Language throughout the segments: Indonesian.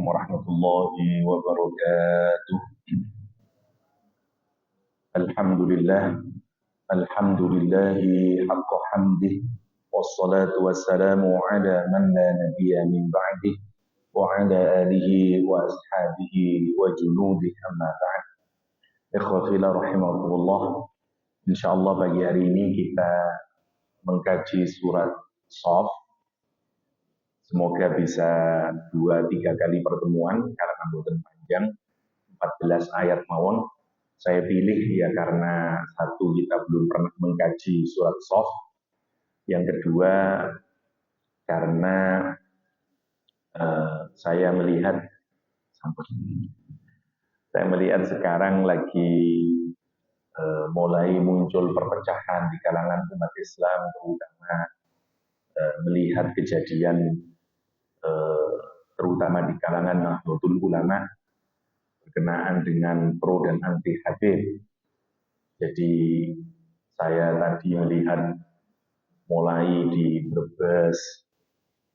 warahmatullahi wabarakatuh. Alhamdulillahi haqqa hamdih, wassalatu wassalamu ala man la nabiyya min ba'dih, wa ala alihi wa ashabihi wa junudih amma ba'd. Ikhwafila rahimakumullah. Insyaallah pagi hari ini kita mengkaji surat Shaf. Semoga bisa 2-3 kali pertemuan karena boten panjang, 14 ayat mawon. Saya pilih ya karena satu, kita belum pernah mengkaji surat Shaf. Yang kedua, karena saya melihat sekarang lagi mulai muncul perpecahan di kalangan umat Islam, terutama melihat kejadian terutama di kalangan Nahdlatul Ulama berkenaan dengan pro dan anti Habib. Jadi saya tadi melihat mulai di Brebes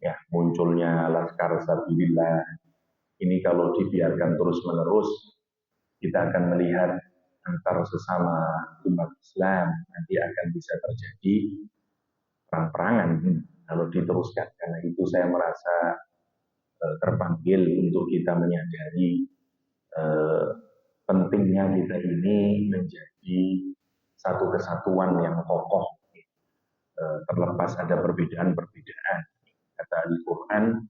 ya munculnya Laskar Sabilillah. Ini kalau dibiarkan terus-menerus, kita akan melihat antar sesama umat Islam nanti akan bisa terjadi perang-perangan kalau diteruskan. Karena itu saya merasa terpanggil untuk kita menyadari pentingnya kita ini menjadi satu kesatuan yang kokoh, terlepas ada perbedaan-perbedaan. Kata Al-Quran,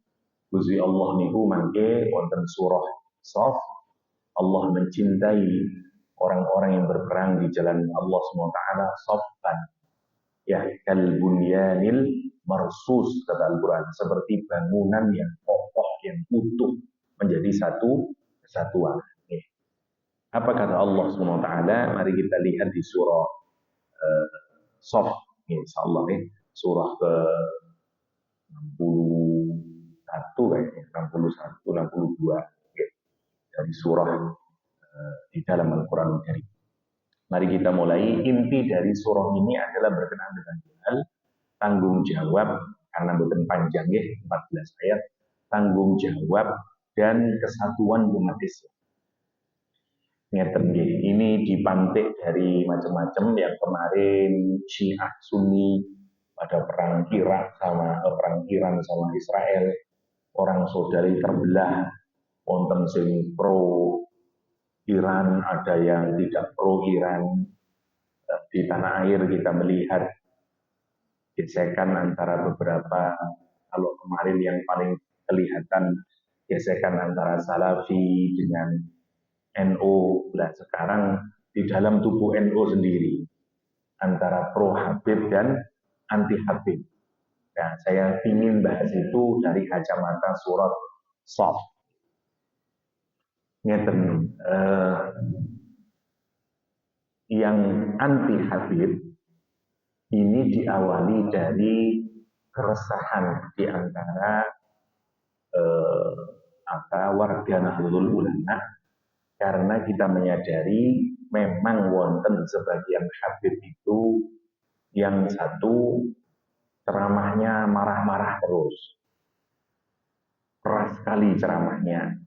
Gusti Allah niku mangke wonten surah Shaf, Allah mencintai orang-orang yang berperang di jalan Allah SWT saffan, ya kal bunyanil marsus, kata Al-Quran, seperti bangunan yang kokoh, yang utuh, menjadi satu kesatuan. Apa kata Allah SWT? Mari kita lihat di surah Shaf, insyaallah surah ke 61 kayaknya, 61, 62 dari surah di dalam Al-Quran Karim. Mari kita mulai. Inti dari surah ini adalah berkenaan dengan hal tanggung jawab, karena bukan panjang ya, 14 ayat, tanggung jawab dan kesatuan umat Islam. Ini dipantik dari macam-macam. Yang kemarin Syiah Sunni pada perang Iran sama Israel, orang saudari terbelah, wonten sing pro Iran, ada yang tidak pro Iran. Di tanah air kita melihat gesekan antara beberapa, kalau kemarin yang paling kelihatan gesekan antara Salafi dengan NU. Nah, sekarang di dalam tubuh NU sendiri antara pro Habib dan anti Habib. Nah, saya ingin bahas itu dari kacamata surat Shaf. Yang anti Habib ini diawali dari keresahan di antara warga Nahdlatul Ulama, karena kita menyadari memang wonten sebagian Habib itu yang satu ceramahnya marah-marah terus, keras sekali ceramahnya,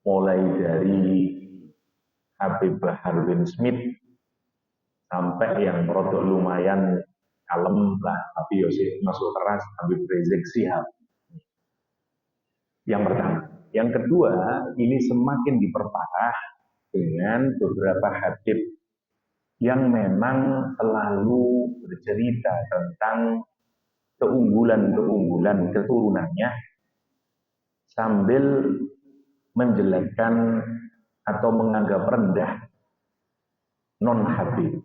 mulai dari Habib Bahar bin Smith sampai yang produk lumayan kalem lah, tapi Yosef masuk keras, Habib Rizik Syihab. Yang pertama. Yang kedua, ini semakin diperparah dengan beberapa Habib yang memang selalu bercerita tentang keunggulan-keunggulan keturunannya sambil menjelekkan atau menganggap rendah non-Habib.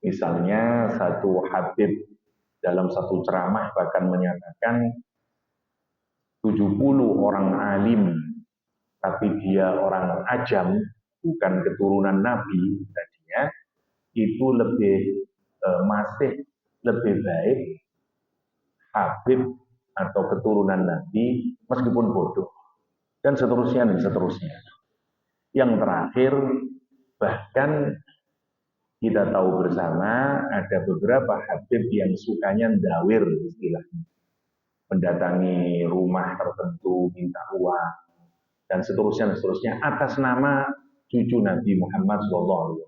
Misalnya satu Habib dalam satu ceramah bahkan menyatakan 70 orang alim, tapi dia orang ajam, bukan keturunan Nabi, tadinya itu masih lebih baik Habib atau keturunan Nabi meskipun bodoh, dan seterusnya dan seterusnya. Yang terakhir, bahkan kita tahu bersama ada beberapa Habib yang sukanya ndawir istilahnya, mendatangi rumah tertentu minta uang, dan seterusnya atas nama cucu Nabi Muhammad SAW.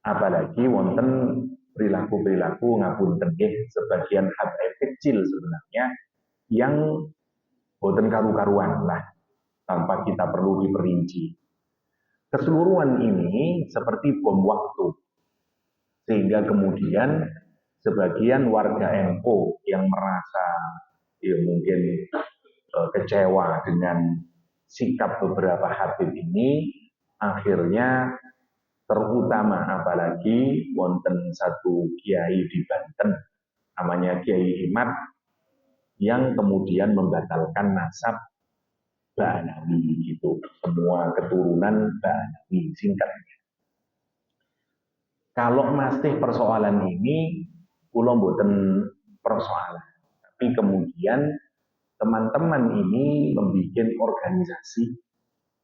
Apalagi wonten perilaku-perilaku ngapunten nggih sebagian habaib kecil sebenarnya yang boten karu-karuan lah tanpa kita perlu diperinci. Keseluruhan ini seperti bom waktu sehingga kemudian sebagian warga NU yang merasa ya mungkin kecewa dengan sikap beberapa habib ini akhirnya terutama apalagi wonten satu kiai di Banten namanya Kiai Imat yang kemudian membatalkan nasab Ba'anawi gitu, semua keturunan Ba'anawi singkatnya. Kalau masih persoalan ini kula mboten persoalan, tapi kemudian teman-teman ini membuat organisasi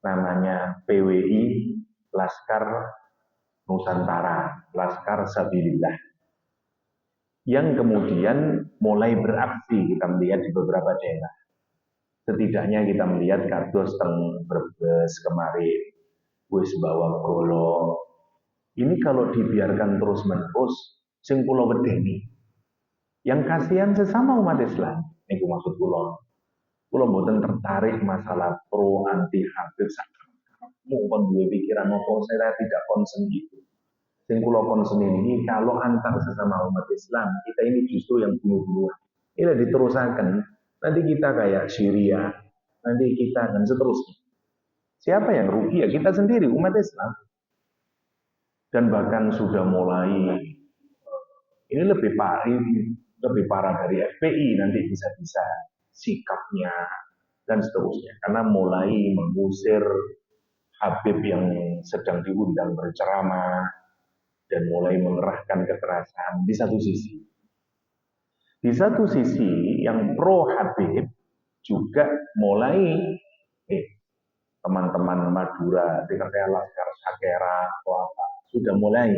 namanya PWI Laskar Nusantara, Laskar Sabilillah, yang kemudian mulai beraksi kita melihat di beberapa daerah. Setidaknya kita melihat kados teng Brebes kemarin, wis bawa golong. Ini kalau dibiarkan terus-menerus, sing kula wedeni. Yang kasihan sesama umat Islam. Niku maksud kula. Kula mboten tertarik masalah pro anti habib sak. Mungkin duwe pikiran apa saya tidak konsen gitu. Sing kula konsen ini kalau antar sesama umat Islam, kita ini justru yang bunuh-bunuhan. Ini diteruskan, nanti kita kayak Syria, nanti kita dan seterusnya. Siapa yang rugi? Ya kita sendiri, umat Islam. Dan bahkan sudah mulai, ini lebih parah dari FPI, nanti bisa-bisa sikapnya dan seterusnya. Karena mulai mengusir habib yang sedang diundang berceramah, dan mulai mengerahkan kekerasan di satu sisi. Di satu sisi yang pro Habib juga mulai teman-teman Madura, Sekretariat Laskar Sakera atau apa sudah mulai.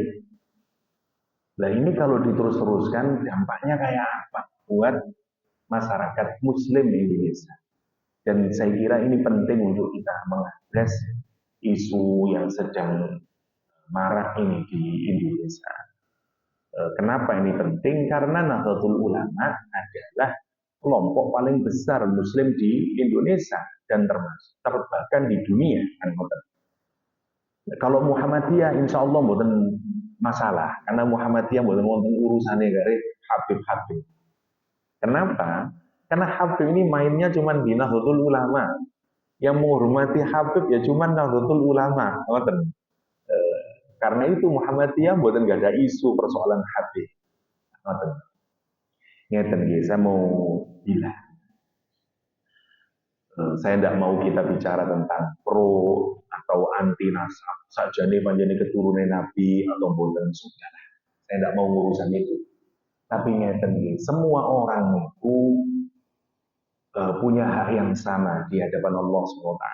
Nah ini kalau diterus-teruskan dampaknya kayak apa buat masyarakat Muslim Indonesia? Dan saya kira ini penting untuk kita mengadres isu yang sedang marak ini di Indonesia. Kenapa ini penting? Karena Nahdlatul Ulama adalah kelompok paling besar Muslim di Indonesia dan termasuk bahkan di dunia. Kalau Muhammadiyah, insya Allah bukan masalah, karena Muhammadiyah bukan urusannya dari Habib-Habib. Kenapa? Karena Habib ini mainnya cuma di Nahdlatul Ulama. Yang menghormati Habib ya cuma Nahdlatul Ulama. Karena itu Muhammadiyah buatan gak ada isu persoalan Habib. Ngeten saya mau bilang. Saya tidak mau kita bicara tentang pro atau anti nasab. Sajane panjane keturunan Nabi atau boten sudah. Saya tidak mau urusan itu. Tapi ngeten semua orang itu punya hak yang sama di hadapan Allah SWT.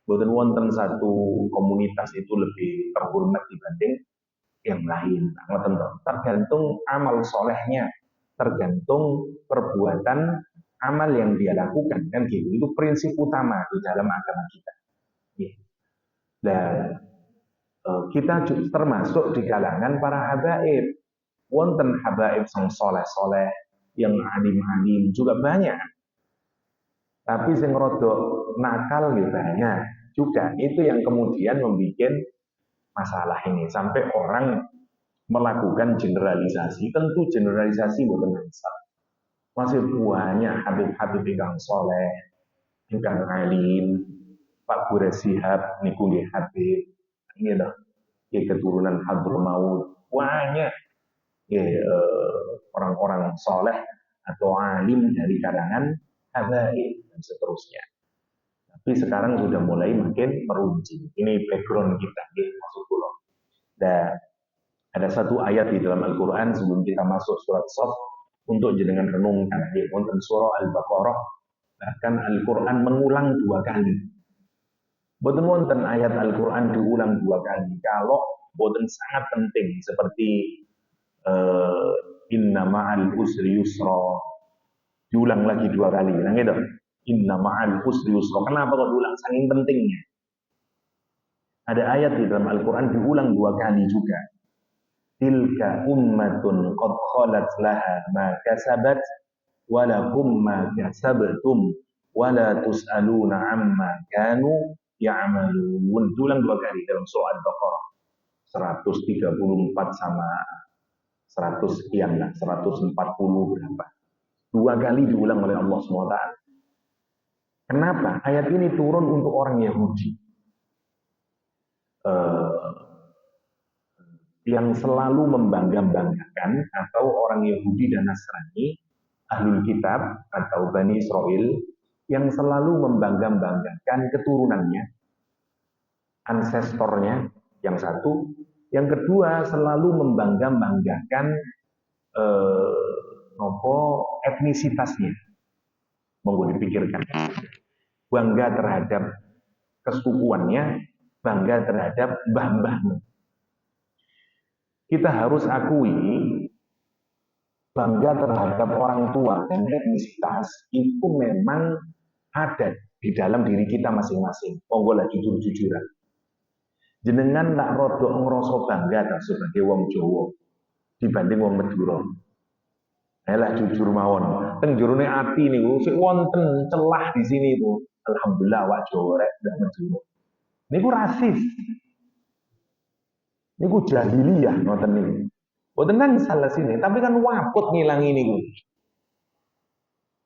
Boten wonten satu komunitas itu lebih terhormat dibanding yang lain. Tergantung amal solehnya, tergantung perbuatan amal yang dia lakukan kan gitu. Itu prinsip utama di dalam agama kita. Dan kita termasuk di kalangan para habaib. Wonten habaib yang soleh-soleh, yang alim-alim juga banyak. Tapi sing rodok nakal gitu banyak juga. Itu yang kemudian membuat masalah ini sampai orang melakukan generalisasi. Tentu generalisasi bukan masalah. Masih banyak habib-habib yang soleh, yang alim, Pak Bure Sihab, niku nggih habib. Ini loh, keturunan Hadramaut. Banyak orang-orang soleh atau alim dari kalangan habaib dan seterusnya. Tapi sekarang sudah mulai makin meruncing. Ini background kita, maksud kula. Dan ada satu ayat di dalam Al-Quran sebelum kita masuk surat Shaf untuk jenengan renungkan di surah Al-Baqarah. Bahkan Al-Quran mengulang 2 kali. Boten wonten ayat Al-Quran diulang 2 kali. Kalau boten sangat penting seperti inna ma'al usri yusra diulang lagi 2 kali. Nah gitu. Inna ma'al usri yusra. Kenapa kok diulang? Saking pentingnya. Ada ayat di dalam Al-Quran diulang 2 kali juga. Tilka ummatun qad khalat laha ma kasabat walakum ma kasabtum wala tus'aluna amma kanu ya'malun. Diulang 2 kali dalam surah Al-Baqarah 134 sama 100 sekian lah, 140 berapa. 2 kali diulang oleh Allah SWT. Kenapa? Ayat ini turun untuk orang Yahudi yang selalu membangga-banggakan, atau orang Yahudi dan Nasrani, Ahlul Kitab atau Bani Israel, yang selalu membangga-banggakan keturunannya, ancestornya, yang satu. Yang kedua, selalu membangga-banggakan etnisitasnya. Monggo dipikirkan. Bangga terhadap kesukuannya, bangga terhadap mbah-mbahnya. Kita harus akui bangga terhadap orang tua dan etnisitas itu memang ada di dalam diri kita masing-masing. Monggo lah jujur-jujuran. Jenengan tak rodok ngerasa bangga tak sebagai wong Jawa dibanding wong Madura. Elah jujur mawon. Teng jerone ati niku sik wonten celah di sini itu. Alhamdulillah wak Jawa rek ndak Madura. Niku rasis. Niku jahiliyah ngoten niku. Mboten kan salah sini, tapi kan waput ngilangi niku.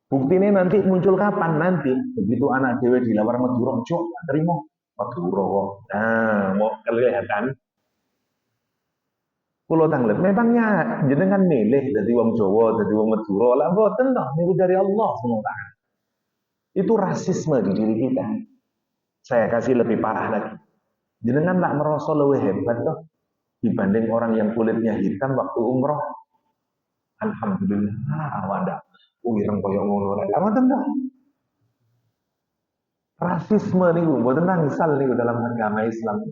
Buktinya nanti muncul kapan? Nanti begitu anak dewe dilawar Madura, cok, terima Madura kok. Nah, mau kelihatan. Kulo tanglet, memangnya jenengan milih dari wong Jawa, dari wong Madura, lah mboten toh, niku dari Allah SWT. Itu rasisme di diri kita. Saya kasih lebih parah lagi. Jenengan tak merasa lebih hebat toh dibanding orang yang kulitnya hitam waktu umroh. Alhamdulillah, awanda ireng koyo ngono rek. Mboten toh. Rasisme niku mboten nangsal niku dalam agama Islam.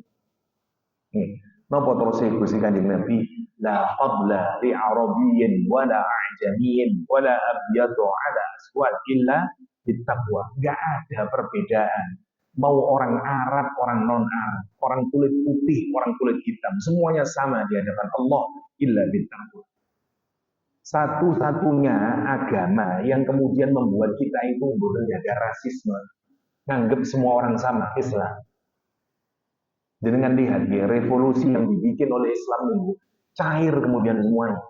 Napa terus Gusti Kanjeng Nabi, la fadla li arabiyyin wala ajamiyyin wala abyadu ala aswad illa bittaqwa. Enggak ada perbedaan. Mau orang Arab, orang non-Arab, orang kulit putih, orang kulit hitam, semuanya sama di hadapan Allah illa bittaqwa. Satu-satunya agama yang kemudian membuat kita itu menjaga rasisme, nganggap semua orang sama, Islam. Dengan lihat ya, revolusi yang dibikin oleh Islam itu cair kemudian semuanya.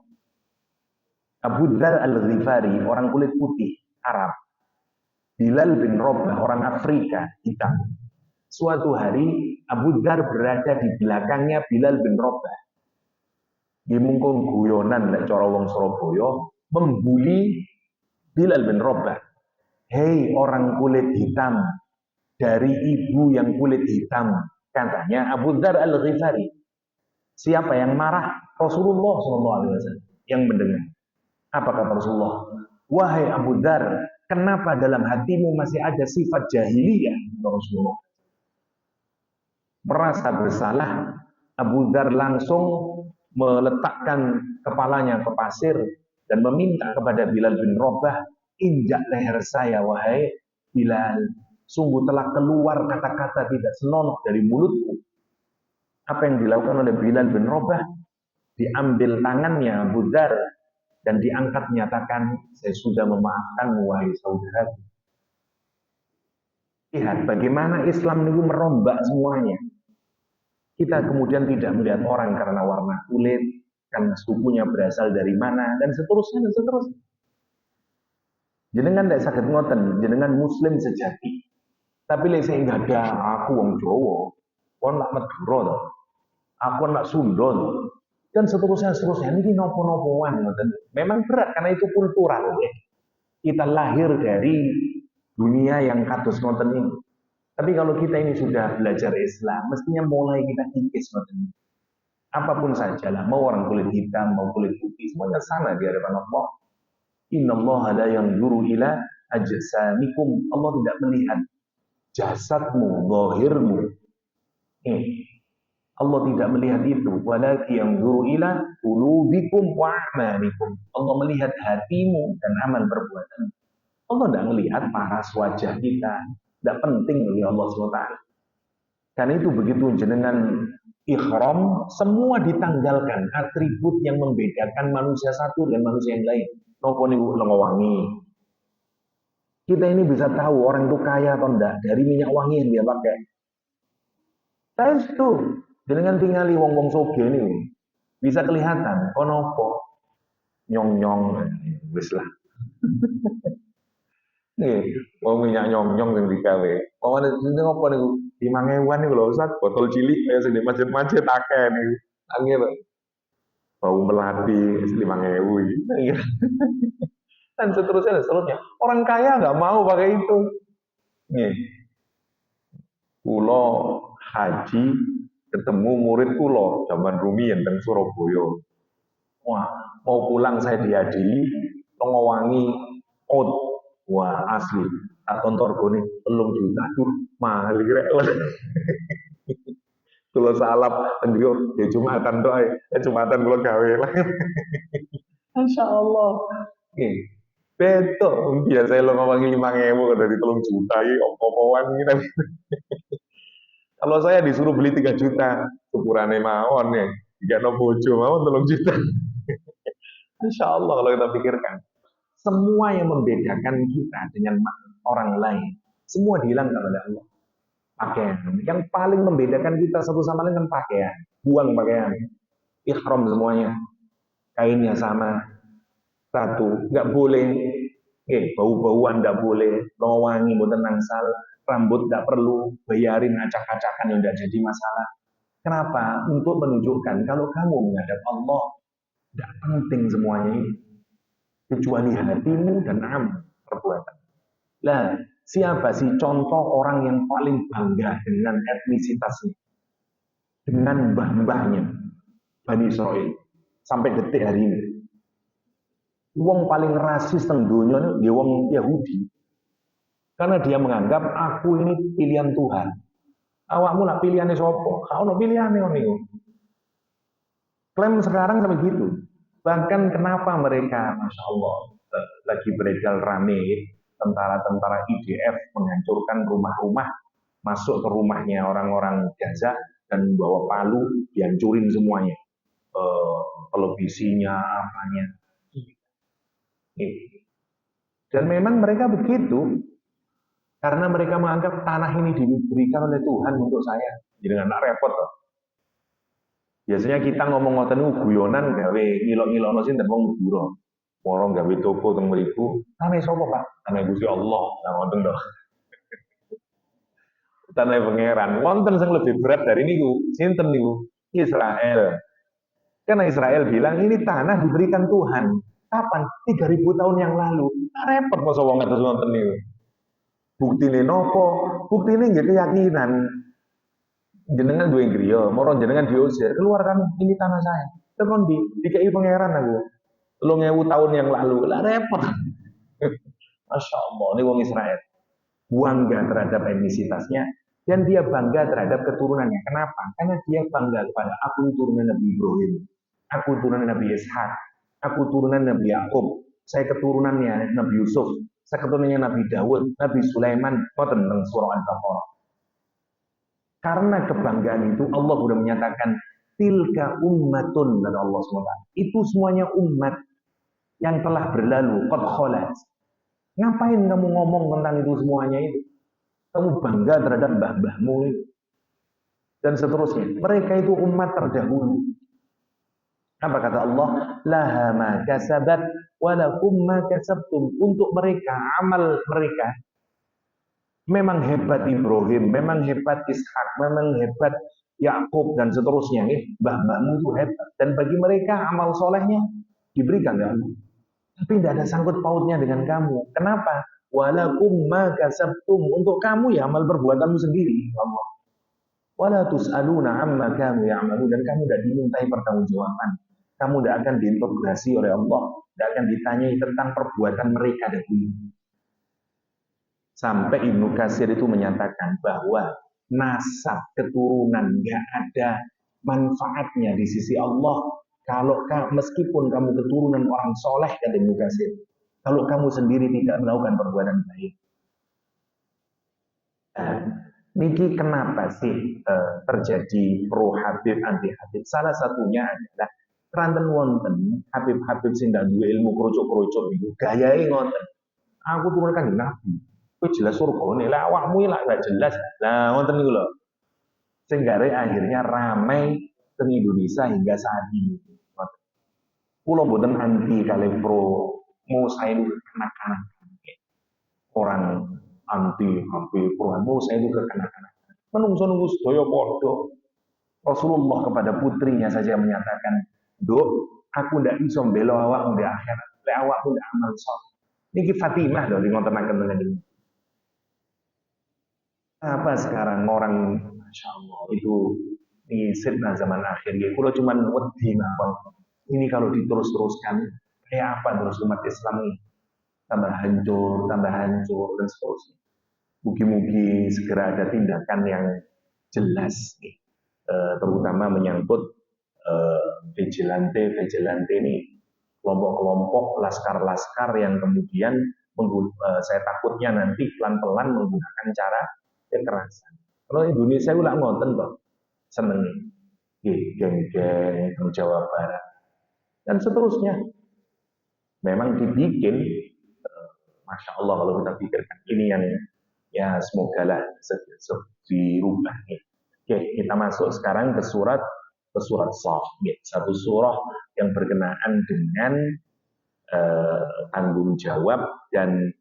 Abu Dzar Al-Ghifari, orang kulit putih Arab. Bilal bin Rabah, orang Afrika hitam. Suatu hari Abu Dzar berada di belakangnya Bilal bin Rabah. Dia mungkin guyonan nek cara wong Surabaya membuli Bilal bin Rabah. Hei orang kulit hitam, dari ibu yang kulit hitam. Katanya Abu Dzar Al-Ghifari. Siapa yang marah? Rasulullah SAW yang mendengar. Apa kata Rasulullah? Wahai Abu Dzar, kenapa dalam hatimu masih ada sifat jahiliyah? Rasulullah merasa bersalah. Abu Dzar langsung meletakkan kepalanya ke pasir dan meminta kepada Bilal bin Rabah, injak leher saya wahai Bilal. Sungguh telah keluar kata-kata tidak senonoh dari mulutku. Apa yang dilakukan oleh Bilal bin Rabah? Diambil tangannya Abu Dzar dan diangkat menyatakan, saya sudah memaafkan wahai saudaraku. Lihat bagaimana Islam itu merombak semuanya. Kita kemudian tidak melihat orang karena warna kulit, karena sukunya berasal dari mana, dan seterusnya dan seterusnya. Jenengan tidak sakit ngoten, jenengan Muslim sejati. Tapi lek saya enggak ada, aku wong Jawa, kon nak Madura to. Aku nak Sunda to. Dan seterusnya. Ini nopo-nopoan ngoten. Memang berat karena itu kultural ya. Kita lahir dari dunia yang kados ngoten ini. Tapi kalau kita ini sudah belajar Islam, mestinya mulai kita kikis ngoten. Apapun saja lah, mau orang kulit hitam, mau kulit putih, semuanya sama di hadapan Allah. Innallaha la yanzuru ila ajsamikum. Allah tidak melihat jasadmu, zahirmu. Allah tidak melihat itu. Walakin yanzuru ila qulubikum wa a'malikum. Allah melihat hatimu dan amal perbuatan. Allah tidak melihat paras wajah kita. Tidak penting bagi Allah SWT. Dan itu begitu jenengan ikhram, semua ditanggalkan atribut yang membedakan manusia satu dengan manusia yang lain. Nopo niku lengo wangi. Kita ini bisa tahu orang itu kaya atau enggak dari minyak wangi yang dia pakai. Tes tuh, jenengan tinggali wong-wong soge ini bisa kelihatan. Oh nopo nyong-nyong, wis lah. Nih, mau minyak nyong-nyong yang digawe. Oh, ada sini apa nih? 5.000-an nih kalau Ustaz, botol cilik kayak sini masjid-masjid akeh nih. Angin bau melati 5.000. Dan seterusnya. Orang kaya nggak mau pakai itu. Nih, kulo haji ketemu murid kulo zaman rumiyin teng Surabaya. Wah, mau pulang saya diadili, wangi out. Wah, asli. Tak tonton goni 3 juta. Duh, mahal kira. Kalau salap pendiyo ya Jumatan doa. Ya Jumatan kalau gawe lah. Masya Allah. Oke. Betul. Biasa lo ngomongin 5.000 dari 3 juta. Ini opo-opoan gitu. Kalau saya disuruh beli 3 juta, ukurannya mawon ya. Jika no bojo mawon 3 juta. Insya Allah kalau kita pikirkan. Semua yang membedakan kita dengan orang lain, semua dihilangkan oleh Allah. Pakaian. Yang paling membedakan kita satu sama lain kan pakaian. Buang pakaian. Ikhram semuanya. Kainnya sama. Satu. Nggak boleh. Bau-bauan nggak boleh. Wangi, boten nangsal. Rambut nggak perlu. Bayarin acak-acakan yang nggak jadi masalah. Kenapa? Untuk menunjukkan kalau kamu menghadap Allah, nggak penting semuanya ini. Kecuali hatimu dan amal perbuatan. Nah, siapa sih contoh orang yang paling bangga dengan etnisitasnya? Dengan mbah-mbahnya Bani Israel. Sampai detik hari ini. Wong paling rasis teng dunia ini wong Yahudi. Karena dia menganggap aku ini pilihan Tuhan. Awakmu lah pilihannya sopo. Kau no pilihannya ini. Klaim sekarang sampai gitu. Bahkan kenapa mereka, Masya Allah, lagi beredar rame, tentara-tentara IDF menghancurkan rumah-rumah, masuk ke rumahnya orang-orang Gaza, dan bawa palu, dihancurin semuanya. Televisinya, apanya. Dan memang mereka begitu, karena mereka menganggap tanah ini diberikan oleh Tuhan untuk saya. Jadi nggak repot loh. Biasanya kita ngomong ngoten guyonan gawe ngilok-ngilokno sinten wong Madura. Orang gawe toko teng mriku, tanah sapa, Pak? Tanah Gusti Allah. Nah ngoten to. Tanah pangeran. Wonten sing lebih berat dari niku. Sinten niku? Israel. Karena Israel bilang ini tanah diberikan Tuhan. Kapan? 3.000 tahun yang lalu. Nah, repot masa wong ngatus wonten niku. Buktine nopo? Buktine nggih keyakinan. Jenengan dua griya, moro jenengan diusir, keluarkan ini tanah saya. Tekan dikai pangeran aku. 3.000 tahun yang lalu, lah repot. Masya Allah, ini wong Israel. Bangga terhadap etnisitasnya, dan dia bangga terhadap keturunannya. Kenapa? Karena dia bangga kepada aku turunan Nabi Ibrahim, aku turunan Nabi Ishak, aku turunan Nabi Yakub, saya keturunannya Nabi Yusuf, saya keturunannya Nabi Dawud, Nabi Sulaiman, tentang surah Al-Baqarah. Karena kebanggaan itu Allah sudah menyatakan tilka ummatun kata Allah SWT. Itu semuanya umat yang telah berlalu, qad khalat. Ngapain kamu ngomong tentang itu semuanya itu? Kamu bangga terhadap mbah-mbahmu itu. Dan seterusnya. Mereka itu umat terdahulu. Apa kata Allah? Laha ma kasabat walakum ma kasabtum. Untuk mereka, amal mereka memang hebat Ibrahim, memang hebat Ishak, memang hebat Yakub dan seterusnya. Mbah-mbahmu itu hebat. Dan bagi mereka amal solehnya diberikan kamu. Tapi tidak ada sangkut pautnya dengan kamu. Kenapa? Walakum ma kasabtum. Untuk kamu ya amal perbuatanmu sendiri. Wala tus'aluna amma kanu ya'malu. Dan kamu tidak dimintai pertanggungjawaban. Kamu tidak akan diintegrasi oleh Allah. Tidak akan ditanyai tentang perbuatan mereka dahulu. Sampai Ibnu Katsir itu menyatakan bahwa nasab keturunan nggak ada manfaatnya di sisi Allah kalau meskipun kamu keturunan orang soleh kata Ibnu Katsir. kalau kamu sendiri tidak melakukan perbuatan baik. Nah, niki kenapa sih terjadi pro Habib anti Habib? Salah satunya adalah ranten wonten Habib-Habib sing ndak duwe ilmu kerucuk-kerucuk itu gayae ngoten. Aku turun kan Nabi. Kowe jelas surgane, lah awakmu lah gak jelas. Lah ngoten niku lho. Sehingga akhirnya ramai ke Indonesia hingga saat ini. Pulau boten anti kali pro mau saya kanak-kanak. Orang anti hampir pro mau saya itu ke kanak-kanak. Menungso nunggu sedaya padha. Rasulullah kepada putrinya saja menyatakan, "Dok, aku ndak iso mbela awakmu di akhirat. Lek awakmu ndak amal saleh." Niki Fatimah lho di ngontenaken dengan ini. Apa sekarang orang, Masya Allah, itu di fitnah zaman akhir ya. Kalau cuma wedi mawon. Ini kalau diterus-teruskan kayak apa terus umat Islam ini? Tambah hancur dan seterusnya. Mugi-mugi segera ada tindakan yang jelas nih. Terutama menyangkut vigilante ini, kelompok-kelompok laskar-laskar yang kemudian saya takutnya nanti pelan-pelan menggunakan cara kekerasan. Kalau Indonesia ulah ngoten kok, seneng geng-geng di Jawa Barat dan seterusnya. Memang dibikin, masya Allah kalau kita pikirkan ini yang ya semoga lah dirubah. Oke, kita masuk sekarang ke surat Shaf, satu surah yang berkenaan dengan tanggung jawab dan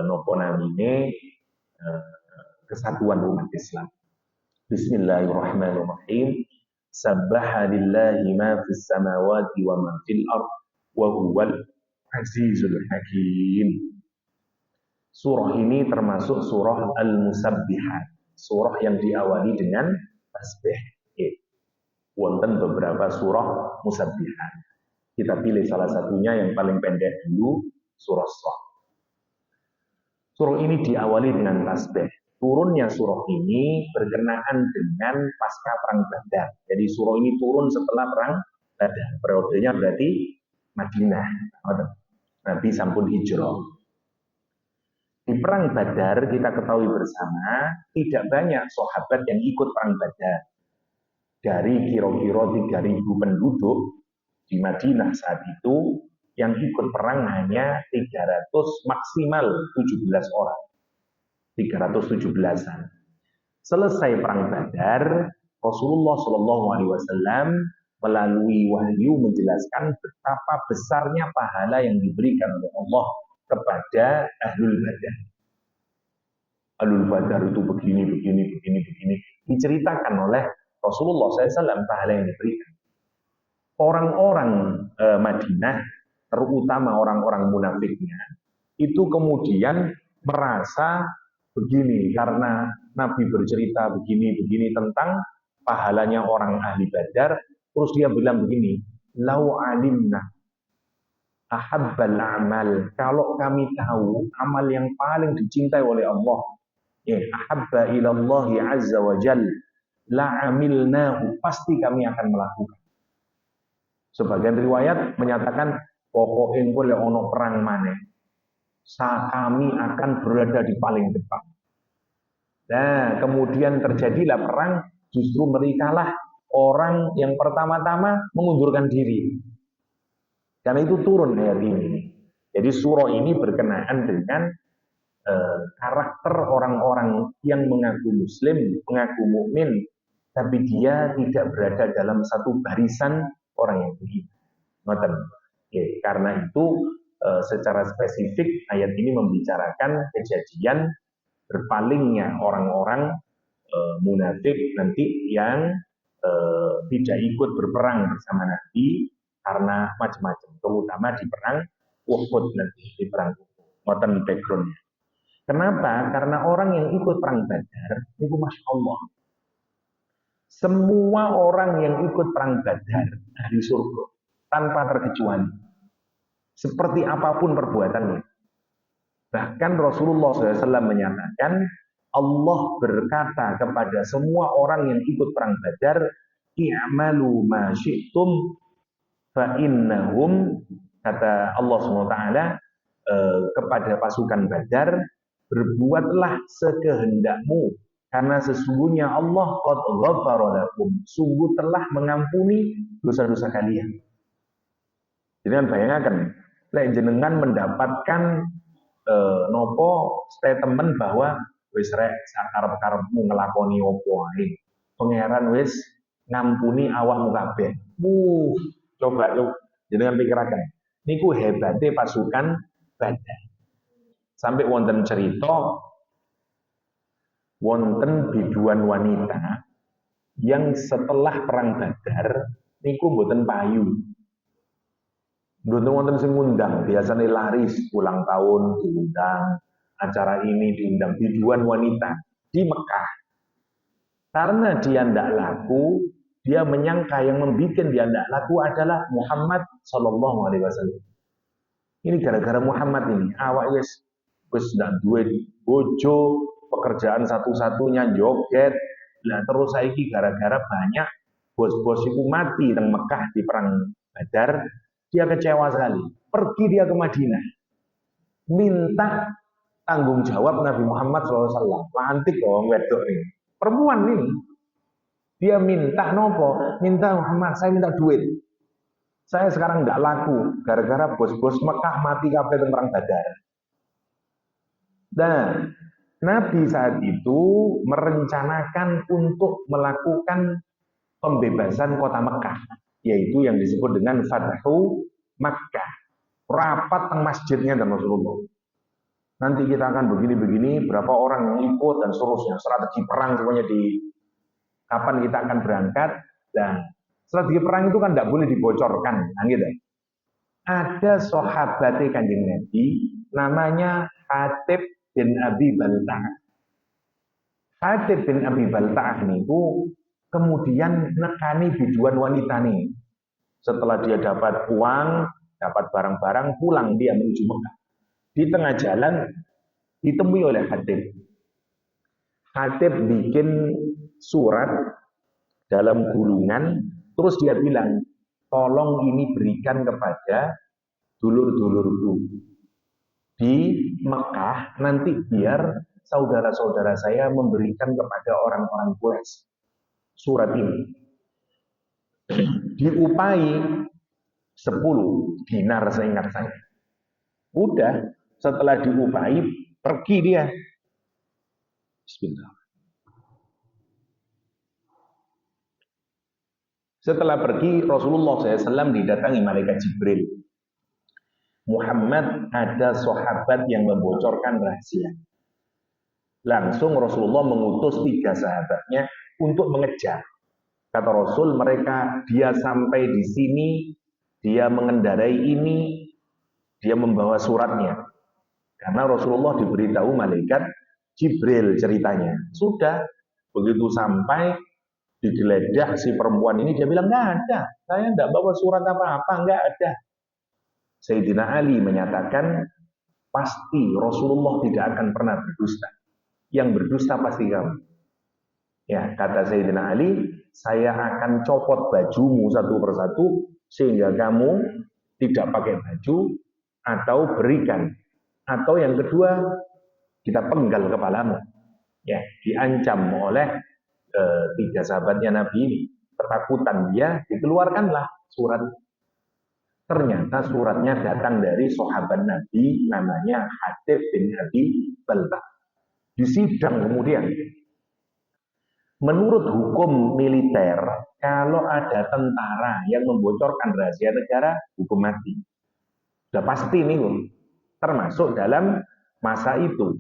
nopo namine kesatuan umat Islam. Bismillahirrahmanirrahim. Sabbaha lillahi ma fis samawati wa ma fil ard wa huwal azizul hakim. Surah ini termasuk surah Al-Musabbihat, surah yang diawali dengan tasbih. Wonten beberapa surah musabbihat. Kita pilih salah satunya yang paling pendek dulu, surah Shaf. Surah ini diawali dengan tasbih. Turunnya surah ini berkenaan dengan pasca perang Badar. Jadi surah ini turun setelah perang Badar. Periodenya berarti Madinah. Nabi sampun hijrah. Di perang Badar kita ketahui bersama tidak banyak sahabat yang ikut perang Badar. Dari kira-kira 3.000 penduduk di Madinah saat itu, yang ikut perang hanya 300 maksimal 17 orang. 317-an. Selesai perang Badar, Rasulullah Shallallahu Alaihi Wasallam melalui wahyu menjelaskan betapa besarnya pahala yang diberikan oleh Allah kepada Ahlul Badar. Ahlul Badar itu begini. Diceritakan oleh Rasulullah SAW pahala yang diberikan. Orang-orang Madinah, terutama orang-orang munafiknya, itu kemudian merasa begini karena Nabi bercerita begini tentang pahalanya orang ahli Badar, terus dia bilang begini, lau alimna ahabbal amal, kalau kami tahu amal yang paling dicintai oleh Allah, ahabba ilallahi azza wa jal, la'amilnahu, pasti kami akan melakukan. Sebagian riwayat menyatakan pokoknya boleh ono perang maneh, kami akan berada di paling depan. Nah, kemudian terjadilah perang, justru mereka lah orang yang pertama-tama mengundurkan diri. Karena itu turun ayat ini. Jadi surah ini berkenaan dengan karakter orang-orang yang mengaku muslim, mengaku mukmin, tapi dia tidak berada dalam satu barisan orang yang beriman. Karena itu secara spesifik ayat ini membicarakan kejadian berpalingnya orang-orang munafik nanti yang tidak ikut berperang bersama Nabi karena macam-macam, terutama di perang Uhud nanti, di perang Uhud, backgroundnya. Kenapa? Karena orang yang ikut perang Badar itu Masya Allah, semua orang yang ikut perang Badar dari surga tanpa terkecuali, seperti apapun perbuatannya. Bahkan Rasulullah SAW menyatakan, Allah berkata kepada semua orang yang ikut perang Badar, i'malu ma syi'tum fa innahum, kata Allah SWT, kepada pasukan Badar, berbuatlah sekehendakmu, karena sesungguhnya Allah qad ghafara lakum, sungguh telah mengampuni dosa-dosa kalian. Jadi bayangkan, lek jenengan mendapatkan nopo statement bahwa wis rek sakarep-karepmu ngelakoni opo ae, pangeran wis ngampuni awakmu kabeh. Coba jenengan pikiraken. Niku hebate pasukan Badar. Sampai wonten cerita, wonten biduan wanita yang setelah perang Badar niku mboten payu. Mboten wonten sing ngundang, biasane laris ulang tahun diundang, acara ini diundang, biduan wanita di Mekah. Karena dia ndak laku, dia menyangka yang membuat dia ndak laku adalah Muhammad Shallallahu Alaihi Wasallam. Ini gara-gara Muhammad ini, awak wis ndak duwe bojo, pekerjaan satu-satunya joget. Lah terus saiki gara-gara banyak bos-bos itu mati di Mekah di perang Badar, dia kecewa sekali. Pergi dia ke Madinah, minta tanggung jawab Nabi Muhammad SAW. Antik dong wedok ini, perempuan ini. Dia minta nopo, minta Muhammad, saya minta duit. Saya sekarang nggak laku gara-gara bos-bos Mekah mati kabeh di perang Badar. Dan Nabi saat itu merencanakan untuk melakukan pembebasan kota Mekah, yaitu yang disebut dengan Fathu Makkah. Rapat teng masjidnya dan Rasulullah. Nanti kita akan begini-begini, berapa orang yang ikut dan seterusnya, strategi perang semuanya di kapan kita akan berangkat. Dan strategi perang itu kan tidak boleh dibocorkan, nah, gitu. Ada sahabat Kanjeng Nabi namanya Hatib bin Abi Balta'ah. Hatib bin Abi Balta'ah niku kemudian nekani biduan wanita nih. Setelah dia dapat uang, dapat barang-barang, pulang dia menuju Mekah. Di tengah jalan ditemui oleh Hatib. Hatib bikin surat dalam gulungan, terus dia bilang, tolong ini berikan kepada dulur-dulurku di Mekah, nanti biar saudara-saudara saya memberikan kepada orang-orang Quraisy surat ini. Diupai 10 dinar seingat saya. Udah, setelah diupai, pergi dia. Bismillah. Setelah pergi, Rasulullah SAW didatangi malaikat Jibril. Muhammad, ada sahabat yang membocorkan rahasia. Langsung Rasulullah mengutus 3 sahabatnya untuk mengejar. Kata Rasul, mereka dia sampai di sini, dia mengendarai ini, dia membawa suratnya. Karena Rasulullah diberitahu malaikat Jibril ceritanya. Sudah, begitu sampai digeledah si perempuan ini, dia bilang, nggak ada, saya nggak bawa surat apa-apa, nggak ada. Sayyidina Ali menyatakan, pasti Rasulullah tidak akan pernah berdusta. Yang berdusta pasti kamu. Ya, kata Sayyidina Ali, saya akan copot bajumu satu persatu, sehingga kamu tidak pakai baju, atau berikan. Atau yang kedua, kita penggal kepalamu. Ya, diancam oleh 3 sahabatnya Nabi ini. Ketakutan dia, dikeluarkanlah surat. Ternyata suratnya datang dari sahabat Nabi namanya Hatib bin Abi Balta'ah. Disidang kemudian. Menurut hukum militer, kalau ada tentara yang membocorkan rahasia negara, hukum mati. Sudah pasti nih, termasuk dalam masa itu.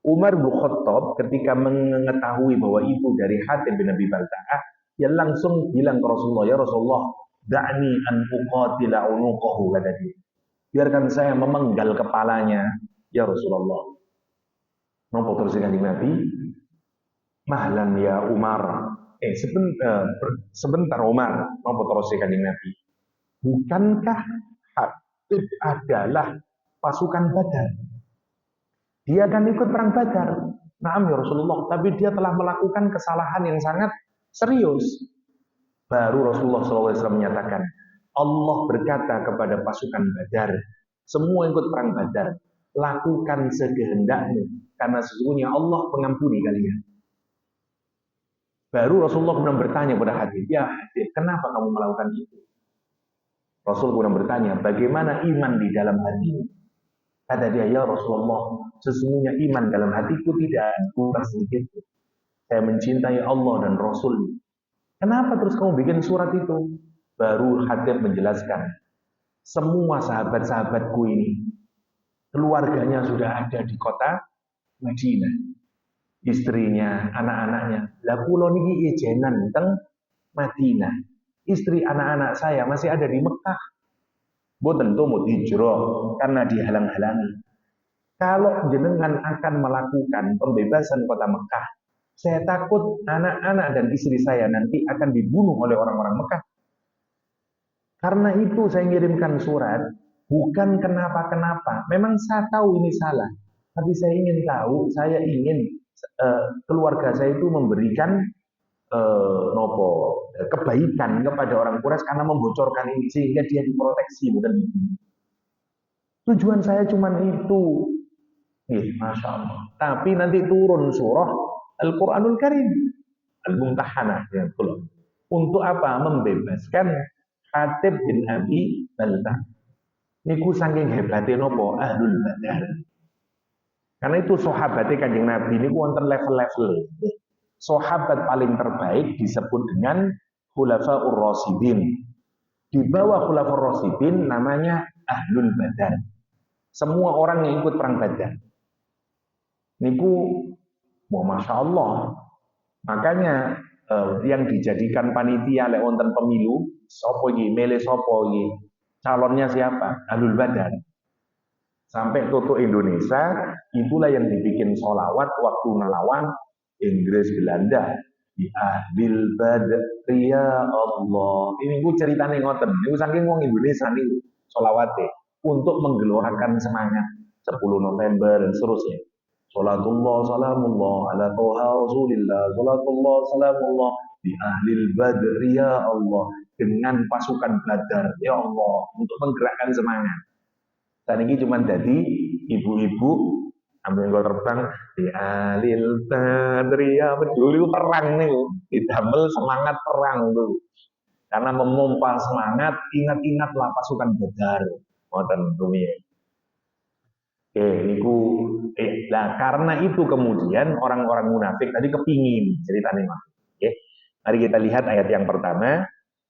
Umar bin Khattab ketika mengetahui bahwa itu dari Hatib bin Abi Balta'ah, dia langsung bilang ke Rasulullah, ya Rasulullah, da'ni an uqatila unuqahu, kata dia. Biarkan saya memenggal kepalanya, ya Rasulullah. Nopo terus Kanjeng Nabi, mahlan ya Umar. Sebentar Umar, nopo terus Kanjeng Nabi. Bukankah Hatib adalah pasukan Badar? Dia kan ikut perang Badar. Naam ya Rasulullah, tapi dia telah melakukan kesalahan yang sangat serius. Baru Rasulullah SAW menyatakan, Allah berkata kepada pasukan Badar, Semua ikut perang Badar. Lakukan sekehendakmu, karena sesungguhnya Allah mengampuni kalian. Baru Rasulullah kemudian bertanya pada Hadid, ya Hadid, kenapa kamu melakukan itu? Rasul kemudian bertanya, bagaimana iman di dalam hatimu? Kata dia, ya Rasulullah, sesungguhnya iman dalam hatiku tidak kurang sedikit. Saya mencintai Allah dan Rasul. Kenapa terus kamu bikin surat itu? Baru Hadid menjelaskan, semua sahabat-sahabatku ini, keluarganya sudah ada di kota Madinah. Istrinya, anak-anaknya. Lah kula niki ijenan teng Madinah. Istri anak-anak saya masih ada di Mekah. Boten tumut hijrah karena dihalang-halangi. Kalau jenengan akan melakukan pembebasan kota Mekah, saya takut anak-anak dan istri saya nanti akan dibunuh oleh orang-orang Mekah. Karena itu saya ngirimkan surat, bukan kenapa-kenapa. Memang saya tahu ini salah, tapi saya ingin tahu, saya ingin keluarga saya itu memberikan kebaikan kepada orang Quraisy karena membocorkan ini sehingga dia diproteksi, bukan itu. Tujuan saya cuma itu. Masya Allah. Tapi nanti turun surah Al-Quranul Karim, Al-Mumtahanah, ya, untuk apa? Membebaskan Hatib bin Abi Baltah. Niku saking hebatnya nopo Ahlul Badar. Karena itu sahabatnya Kanjeng Nabi niku wonten level-level. Sahabat paling terbaik disebut dengan Khulafaur Rasyidin. Di bawah Khulafaur Rasyidin namanya Ahlul Badar. Semua orang yang ikut perang Badar. Niku, masya Allah. Makanya yang dijadikan panitia lek wonten pemilu, sopo iki, milih sopo iki, calonnya siapa? Ahlul Badar. Sampai tutup Indonesia, itulah yang dibikin sholawat waktu melawan Inggris Belanda. Di Ahlil Badr ya Allah. Ini gue ceritanya ngoten. Ini saking wong Indonesia nih sholawatnya untuk menggelorakan semangat 10 November dan seterusnya. Salatullah salamullah ala toha rasulillah. Salatullah salamullah di Ahlil Badr ya Allah. Dengan pasukan Badar ya Allah untuk menggerakkan semangat. Dan ini cuma jadi ibu-ibu ambil gol terbang di Ahlil Badr ya dulu perang nih, didamel semangat perang tuh. Karena memompa semangat, ingat-ingatlah pasukan Badar. Ngoten rumiyin. Nah karena itu kemudian orang-orang munafik tadi kepingin ceritanya. Mari kita lihat ayat yang pertama.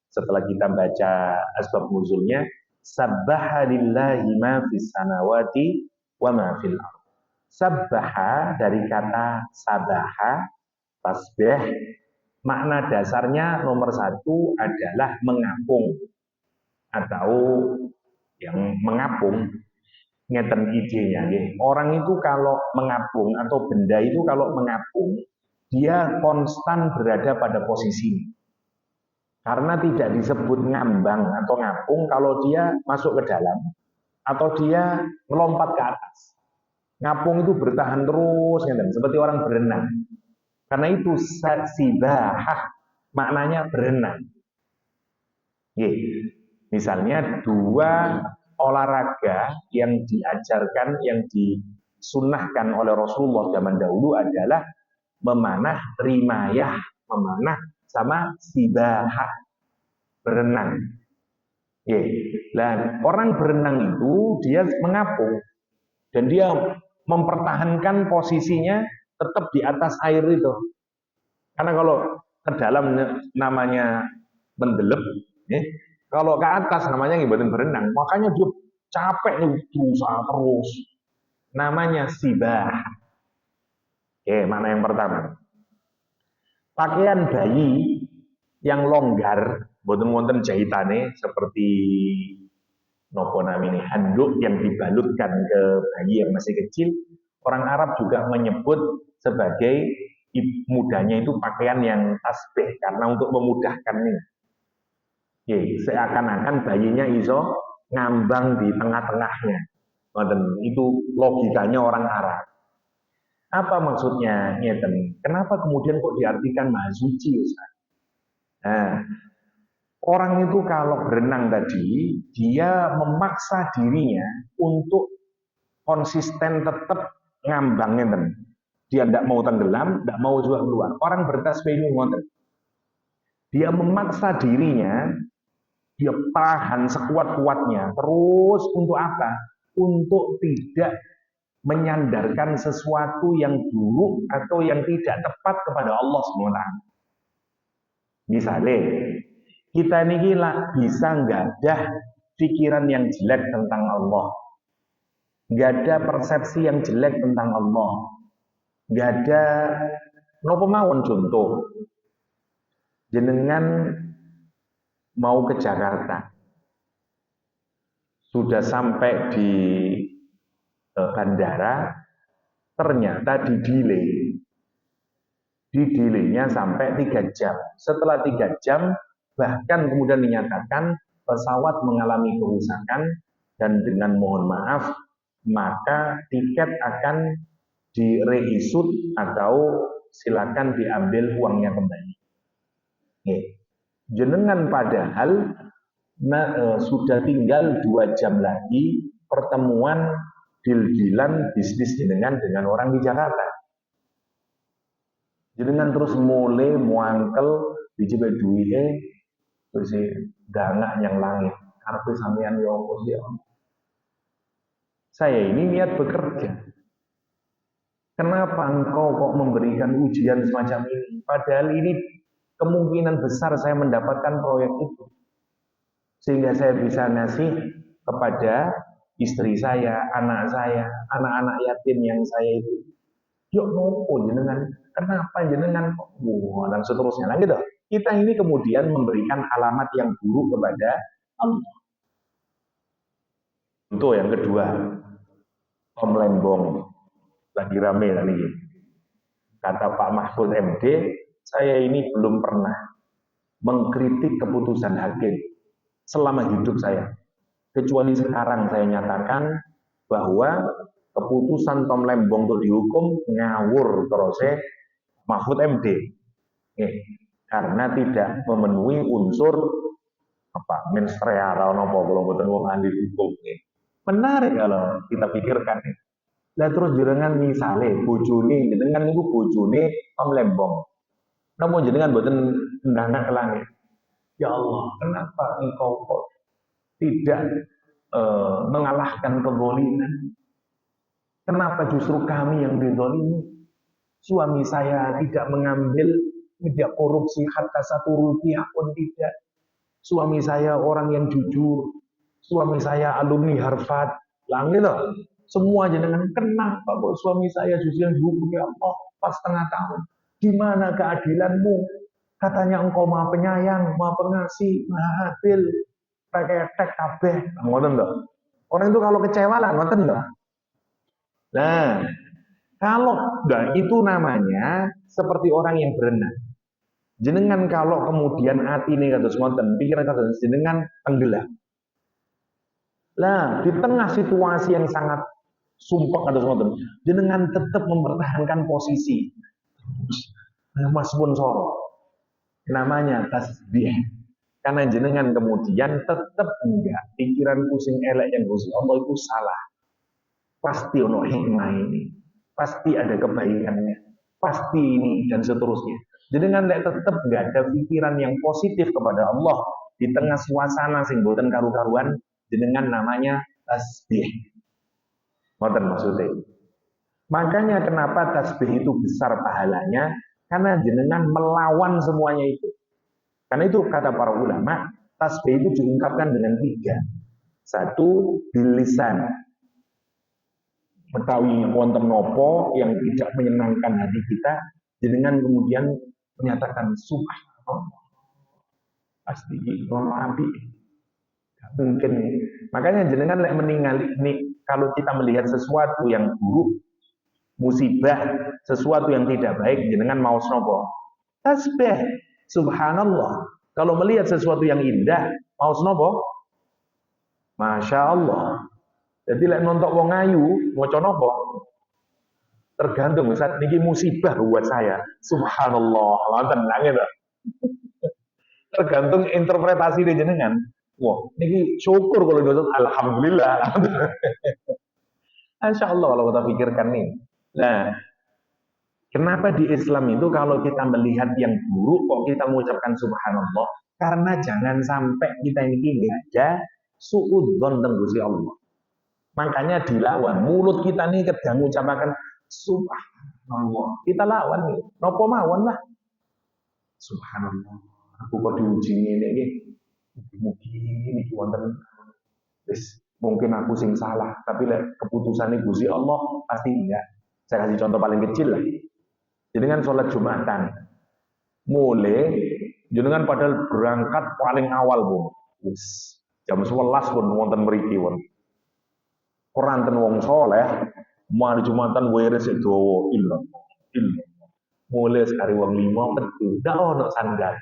Setelah kita baca asbab nuzulnya, sabbaha lillahi ma fis samawati wa ma fil ardh. Sabbaha dari kata sabaha, tasbih, makna dasarnya nomor satu adalah mengapung atau yang mengapung. Ngeten idenya, orang itu kalau mengapung atau benda itu kalau mengapung, dia konstan berada pada posisinya. Karena tidak disebut ngambang atau ngapung kalau dia masuk ke dalam atau dia melompat ke atas. Ngapung itu bertahan terus, seperti orang berenang. Karena itu sibahah maknanya berenang. Misalnya dua olahraga yang diajarkan, yang disunnahkan oleh Rasulullah zaman dahulu adalah memanah rimayah, memanah sama sibahah, berenang. Dan orang berenang itu dia mengapung dan dia mempertahankan posisinya tetap di atas air itu. Karena kalau ke dalam namanya mendelep, kalau ke atas namanya ngibatin berenang. Makanya dia capek nih berusaha terus. Namanya sibah. Mana yang pertama? Pakaian bayi yang longgar, boten-boten jahitane seperti nopo namine handuk yang dibalutkan ke bayi yang masih kecil. Orang Arab juga menyebut sebagai mudanya itu pakaian yang tasbih karena untuk memudahkannya. Seakan-akan bayinya iso ngambang di tengah-tengahnya. Itu logikanya orang Arab. Apa maksudnya? Kenapa kemudian kok diartikan maha suci, Ustaz? Nah, Orang itu kalau berenang tadi, dia memaksa dirinya untuk konsisten tetap ngambangnya. Dia tidak mau tenggelam, tidak mau juga keluar. Orang bertasbih ini ngoten. Dia memaksa dirinya, dia tahan sekuat-kuatnya. Terus untuk apa? Untuk tidak menyandarkan sesuatu yang buruk atau yang tidak tepat kepada Allah SWT. Misalnya, kita ini gila, bisa nggak ada pikiran yang jelek tentang Allah, nggak ada persepsi yang jelek tentang Allah, nggak ada nopo mawon. Contoh, jenengan mau ke Jakarta, sudah sampai di bandara, ternyata di-delay-nya sampai 3 jam. Setelah 3 jam, bahkan kemudian dinyatakan pesawat mengalami kerusakan dan dengan mohon maaf, maka tiket akan direisut atau silakan diambil uangnya kembali. Jenengan padahal sudah tinggal 2 jam lagi pertemuan deal-dealan bisnis jenengan dengan orang di Jakarta. Jenengan terus mulai muangkel dijebak duitnya terus dangak yang langit. Karena sampean ya apa sih? Saya ini niat bekerja. Kenapa engkau kok memberikan ujian semacam ini? Padahal ini kemungkinan besar saya mendapatkan proyek itu. Sehingga saya bisa ngasih kepada istri saya, anak-anak yatim yang saya itu. Yuk nopo jenengan, kenapa jenengan kok dan seterusnya. Nah gitu. Kita ini kemudian memberikan alamat yang buruk kepada Allah. Untuk yang kedua, Tom Lembong lagi rame tadi. Kata Pak Mahfud MD, saya ini belum pernah mengkritik keputusan hakim selama hidup saya. Kecuali sekarang saya nyatakan bahwa keputusan Tom Lembong untuk dihukum ngawur terus Mahfud MD. Karena tidak memenuhi unsur menstrea atau nopo kalau boten wong ahli hukum. Menarik kalau kita pikirkan. Lah terus jenengan misale bojone jenengan niku bojone Tom Lembong. Napa jenengan boten ndangak ke langit? Ya Allah, kenapa engkau kok tidak mengalahkan kezaliman? Kenapa justru kami yang dizalimi? Suami saya tidak mengambil, tidak korupsi hatta 1 rupiah pun tidak. Suami saya orang yang jujur. Suami saya alumni Harvard. Langit loh. Semua jenengan kenapa kok suami saya justru yang dihukum ya Allah pas setengah tahun. Di mana keadilanmu? Katanya engkau maha penyayang, maha pengasih, maha adil. Pakai tek kabeh. Ngoten toh. Orang itu kalau kecewa lah ngoten toh. Nah, kalau itu namanya seperti orang yang berenang. Jenengan kalau kemudian hati ini kados ngoten, pikiran kados jenengan tenggelam. Lah, di tengah situasi yang sangat sumpah kados ngoten, jenengan tetap mempertahankan posisi. Mas pun soro. Namanya tasbih. Karena jenengan kemudian tetap enggak pikiran pusing elek yang Gusti Allah itu salah. Pasti ono hikmah ini. Pasti ada kebaikannya. Pasti ini dan seterusnya. Jenengan tetap enggak ada pikiran yang positif kepada Allah di tengah suasana sing boten karu-karuan, jenengan namanya tasbih. Ngoten maksudnya. Makanya kenapa tasbih itu besar pahalanya? Karena jenengan melawan semuanya itu. Karena itu kata para ulama, tasbih itu diungkapkan dengan 3. 1, bilisan. Metawi wonten nopo yang tidak menyenangkan hati kita, jenengan kemudian menyatakan subhanallah. Pasti ono api. Mungkin. Makanya jenengan lek meninggal ini kalau kita melihat sesuatu yang buruk, musibah, sesuatu yang tidak baik, jenengan mau nopo? Tasbih. Subhanallah. Kalau melihat sesuatu yang indah, mau nopo? Masya Allah. Jadi lek nonton wong ayu, maca nopo? Tergantung saat ini musibah buat saya. Subhanallah. Wonten nggih to. Tergantung interpretasi dia jenengan. Wah, ini syukur kalau dosa, alhamdulillah. Insya Allah kalau kita pikirkan nih. Nah, kenapa di Islam itu kalau kita melihat yang buruk kok kita mengucapkan subhanallah? Karena jangan sampai kita ini nggak ada suudzon tentang Gusti Allah. Makanya dilawan. Mulut kita nih kadang mengucapkan subhanallah. Kita lawan nih. Nopo mawon lah. Subhanallah. Aku kok diuji ini. Mungkin ini wonten. Mungkin aku sing salah. Tapi keputusan Gusti Allah pasti enggak. Saya kasih contoh paling kecil lah. Jadi kan sholat Jumatan. Mulai. Jenengan padahal berangkat paling awal Bu. Jam 11 pun wonten mriki wonten. Peranten wong soleh, mari Jumatan wires dawa ilmu. Mulai sekali wong 5 betul, ndak ono sandal.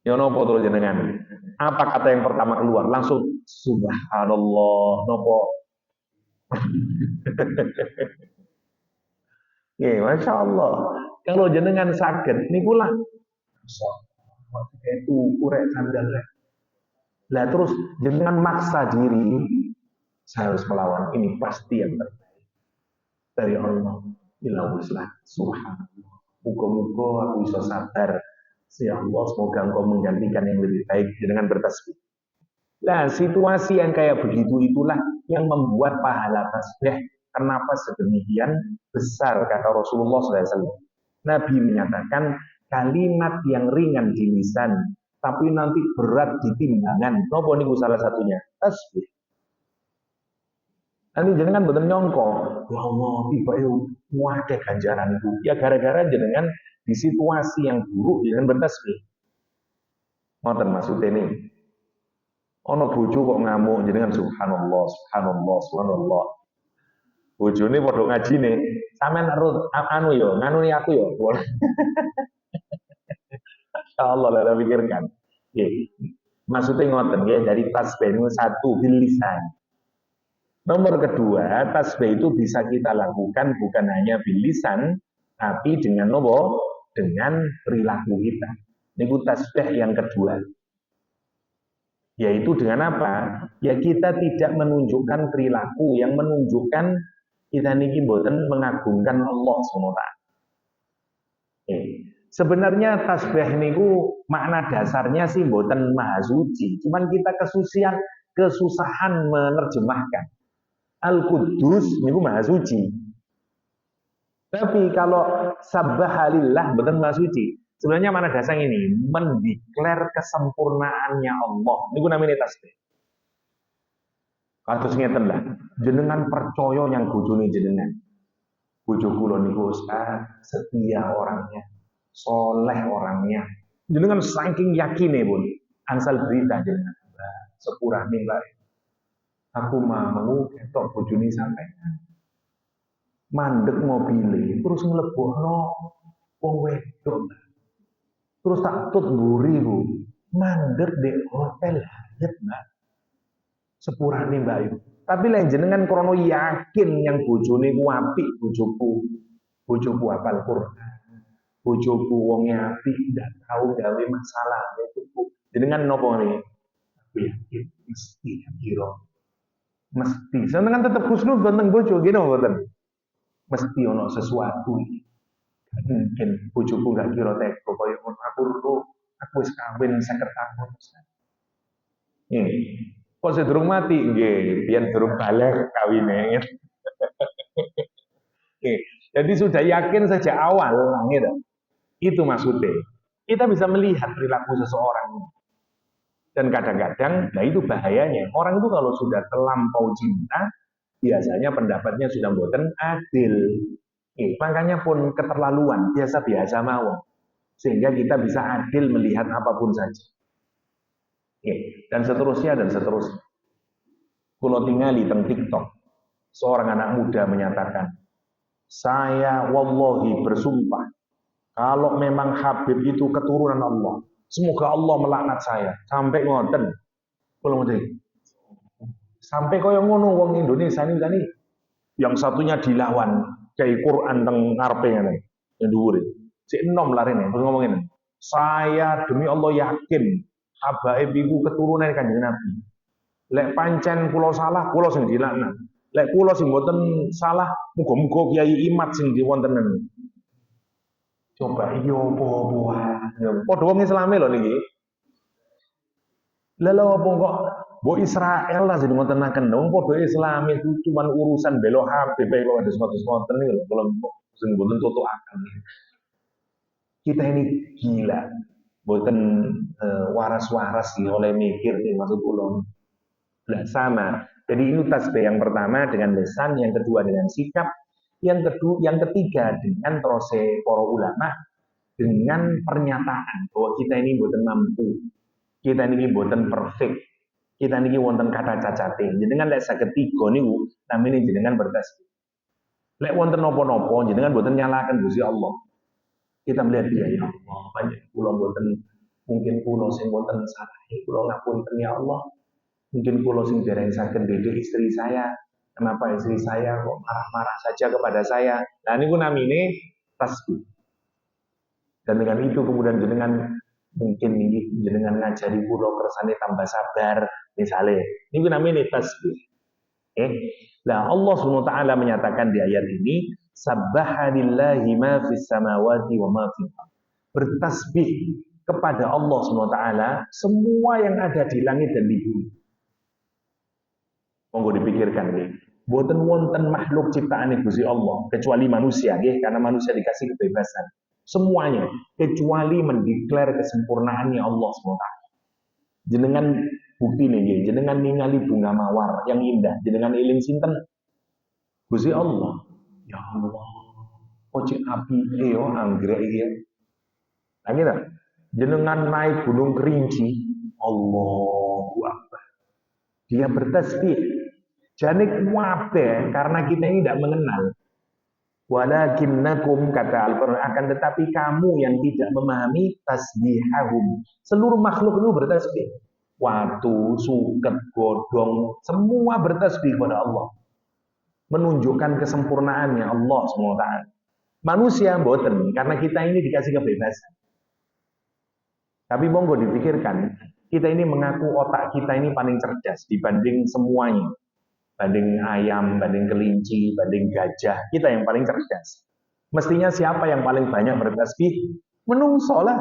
Ya nopo terus jenengan. Apa kata yang pertama keluar? Langsung subhanallah nopo. Ya, Masya Allah. Kalau jenengan sakit, ini pula. Itu urek sandal. Lah terus jangan maksa diri, saya harus melawan ini pasti yang terbaik dari Allah. Ilahuslah, subhanallah. Muka-muka aku bisa sabar. Ya Allah, semoga engkau menggantikan yang lebih baik dengan bertasbih. Nah, situasi yang kayak begitu itulah yang membuat pahala tasbih. Kenapa sedemikian besar kata Rasulullah SAW. Nabi menyatakan kalimat yang ringan di lisan tapi nanti berat di timbangan. Nopo niku salah satunya tasbih. Nanti jenengan boten nyongko, ya Allah, tiba wae ganjaran itu. Ya gara-gara jenengan di situasi yang buruk jenengan bertasbih. Ngoten maksudnya ini. Ono bojo kok ngamuk jenengan subhanallah, subhanallah, subhanallah. Bojone padha ngajine, sampean anu yo, nganuni aku yo. Allah lah pikirkan. Ya. Maksudnya ngoten ya, dari tasbih itu satu bilisan. Nomor kedua, tasbih itu bisa kita lakukan bukan hanya bilisan, tapi dengan nopo, dengan perilaku kita. Ini tasbih yang kedua. Yaitu dengan apa? Ya kita tidak menunjukkan perilaku yang menunjukkan kita niki mboten mengagungkan Allah SWT. Sebenarnya tasbih niku makna dasarnya sih mboten maha suci, cuman kita kesusahan menerjemahkan. Al-Quddus niku maha suci. Tapi kalau sabbahalillah mboten maha suci. Sebenarnya makna dasar ini mendeklar kesempurnaannya Allah. Niku namanya tasbih. Kados ngeten lah, jenengan percaya yang bojone jenengan. Bojo kula niku Ustaz, setia orangnya. Soleh orangnya. Jenengan saking yakinnya pun ansal berita jenengan. Sepurane Mbak. Aku mau ketok bojone sampean. Mandek mobile terus nglebokno wong wedok. Terus tak tut mburi ku. Mandek di hotel Hyatt, Mbak. Sepurane Mbak. Tapi lain jenengan krono yakin yang bojone ku apik bojoku. Bojoku hafal Quran. Bojoku wonge apik, ndak tahu gawe masalah bojoku. Jenengan nopo ngene? Aku yakin mesti kira. Mesti. Jenengan tetep husnul tentang bojo gini mboten. Mesti ono sesuatu. Mungkin bojoku gak kira teko koyo ngono aku wis kawin 50 tahun. Ini kok sedurung mati nggih, biyen durung balik kawine. Jadi sudah yakin sejak awal gitu. Itu maksudnya. Kita bisa melihat perilaku seseorang. Dan kadang-kadang, nah itu bahayanya. Orang itu kalau sudah terlampau cinta, biasanya pendapatnya sudah mboten adil. Makanya pun keterlaluan, biasa-biasa mau. Sehingga kita bisa adil melihat apapun saja. Dan seterusnya, dan seterusnya. Kalau tinggal di TikTok, seorang anak muda menyatakan, saya wallahi bersumpah, kalau memang Habib itu keturunan Allah, semoga Allah melaknat saya. Sampai ngoten. Kalau sampai koyo ngono wong Indonesia ini kan yang satunya dilawan kayak Quran teng ngarepe ngene. Yang dhuwur. Sik enom larene terus ngomongin. Saya demi Allah yakin habaib iku keturunan Kanjeng Nabi. Lek pancen kula salah, kula sing dilaknat. Lek kula sing mboten salah, muga-muga Kiai Imat sing diwontenen. Coba iya apa-apa. Padha wong Islame lho niki. Lah lha apa kok mbok Israel lah jadi ngotenaken. Wong padha Islam itu cuma urusan belo Habib kok ada ngoten niku lho. Kula sing mboten tutukaken. Kita ini gila. Mboten waras-waras sih oleh mikir nih maksud kula. Lah sama. Jadi ini tasbih yang pertama dengan lisan, yang kedua dengan sikap, yang ketiga dengan proses para ulama dengan pernyataan bahwa kita ini mboten mampu, kita ini mboten perfect, kita ini wonten kata cacate. Jenengan lek saged tiga niku namine jenengan bertasbih. Lek wonten napa-napa jenengan mboten nyalakan Gusti Allah. Kita melihat dia ya Allah, banyak kula mboten mungkin kula sing wonten salah, kula ngapunten ya Allah. Mungkin kula sing dereng saged didik istri saya, kenapa istri saya kok marah-marah saja kepada saya? Nah niku namine tasbih. Dan dengan itu kemudian jenengan mungkin ini jenengan ngajari kula kersane tambah sabar misalnya. Niku namine tasbih. Nah Allah SWT menyatakan di ayat ini, Sabbahalillahi ma fis samawati wa ma fil ardh. Bertasbih kepada Allah SWT semua yang ada di langit dan di bumi. Monggo dipikirkan nggih. Boten wonten makhluk ciptaan Gusti Allah kecuali manusia nggih, karena manusia dikasih kebebasan. Semuanya kecuali mendeklar kesempurnaannya Allah SWT. Jenengan bukti nih, jenengan ningali bunga mawar yang indah, jenengan iling sinten? Gusti Allah. Ya Allah. Oce api yo anggrek iki. Nah gitu. Jenengan naik gunung Kerinci, Allahu Akbar. Dia bertasbih. Jane kuwabe karena kita ini tidak mengenal. Walakinnakum kata Al-Qur'an, akan tetapi kamu yang tidak memahami tasbihahum. Seluruh makhluk itu bertasbih. Watu, suket, godong, semua bertasbih kepada Allah. Menunjukkan kesempurnaannya Allah SWT. Manusia mboten, karena kita ini dikasih kebebasan. Tapi monggo dipikirkan, kita ini mengaku otak kita ini paling cerdas dibanding semuanya. Banding ayam, banding kelinci, banding gajah, kita yang paling cerdas. Mestinya siapa yang paling banyak bertasbih? Menungso lah.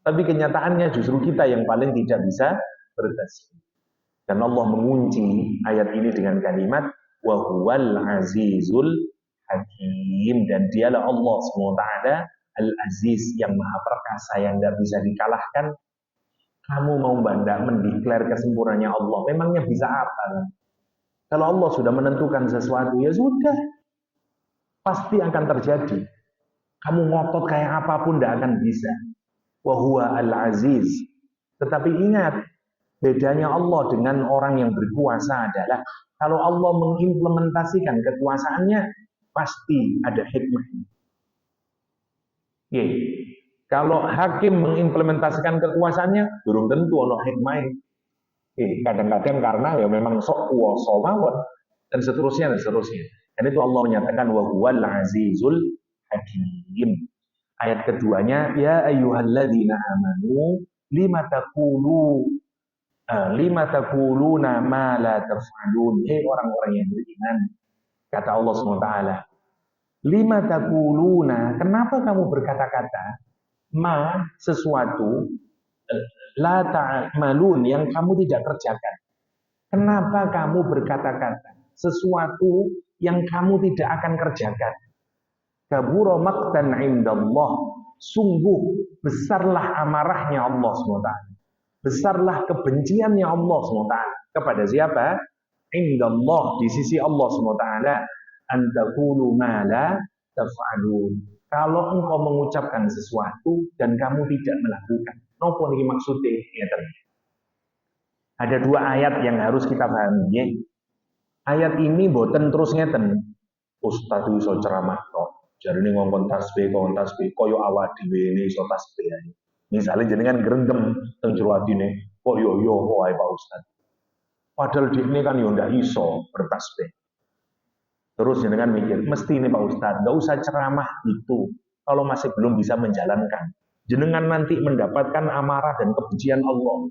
Tapi kenyataannya justru kita yang paling tidak bisa bertasbih. Dan Allah mengunci ayat ini dengan kalimat wa huwal azizul hakim, dan dialah Allah SWT al-aziz yang maha perkasa yang tidak bisa dikalahkan. Kamu mau mendeklar kesempurnaannya Allah, memangnya bisa apa? Kalau Allah sudah menentukan sesuatu, ya sudah. Pasti akan terjadi. Kamu ngotot kayak apapun tidak akan bisa. Wa huwa al-aziz. Tetapi ingat, bedanya Allah dengan orang yang berkuasa adalah kalau Allah mengimplementasikan kekuasaannya, pasti ada hikmahnya. Kalau hakim mengimplementasikan kekuasaannya, belum tentu ada hikmahnya. Kadang-kadang karena ya memang sok kuwasa mawon dan seterusnya. Dan itu Allah menyatakan wa huwal azizul hakim. Ayat keduanya ya ayyuhalladzina amanu lima taquluna ma la taf'alun. Orang-orang yang beriman, kata Allah SWT, lima taquluna, kenapa kamu berkata-kata ma sesuatu la ta'malun yang kamu tidak kerjakan. Kenapa kamu berkata-kata sesuatu yang kamu tidak akan kerjakan? Kabura maqtan indallah, sungguh besarlah amarahnya Allah SWT. Besarlah kebenciannya Allah SWT. Kepada siapa? Indallah, di sisi Allah SWT. Antakulu ma la taf'alun. Kalau engkau mengucapkan sesuatu dan kamu tidak melakukan. Nopo niki maksudnya ngeten. Ada dua ayat yang harus kita pahami. Ya. Ayat ini boten terus ngeten. Ustaz iso ceramah tok. Jarine ngongkon tasbih, koyo awak dhewe iso tasbih. Misalnya jenengan gerendem teng jero atine, kok yo wae Pak Ustaz. Padahal dikne kan yo ndak iso bertasbih. Terus jenengan mikir, mesti ini Pak Ustaz, nggak usah ceramah itu kalau masih belum bisa menjalankan. jenengan nanti mendapatkan amarah dan kebencian Allah.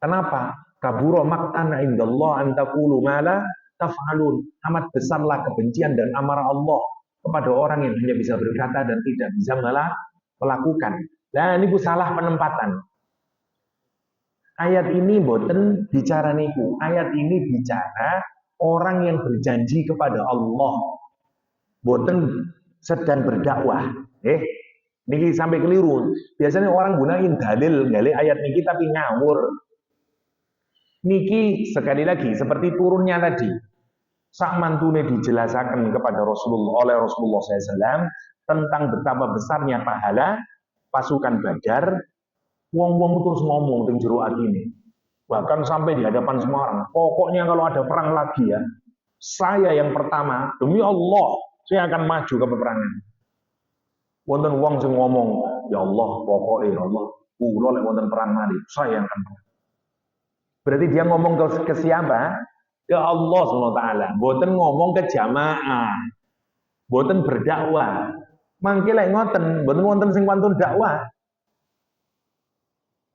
Kenapa? Kabura maqtana indallah an taqulu ma la taf'alun. Amat besarlah kebencian dan amarah Allah kepada orang yang hanya bisa berkata dan tidak bisa melakukan. Nah, ini salah penempatan. Ayat ini boten bicara niku. Ayat ini bicara orang yang berjanji kepada Allah. Boten sedang berdakwah. Niki sampai keliru. Biasanya orang gunain dalil ayat niki tapi ngawur. Niki sekali lagi seperti turunnya tadi. Sak mantune dijelaskan kepada Rasulullah oleh Rasulullah SAW tentang betapa besarnya pahala pasukan Badar. Wong-wong terus ngomong teng jero atine. Bahkan sampai di hadapan semua orang. Pokoknya kalau ada perang lagi ya, saya yang pertama, demi Allah, saya akan maju ke peperangan. Wonten wong sing ngomong, ya Allah, pokoknya ya Allah, kula lek wonten perang malih, saya yang akan perang. Berarti dia ngomong ke siapa? Ya Allah SWT. Boten ngomong ke jamaah. Boten berdakwah. Mangke lek ngoten, boten wonten sing wantun dakwah.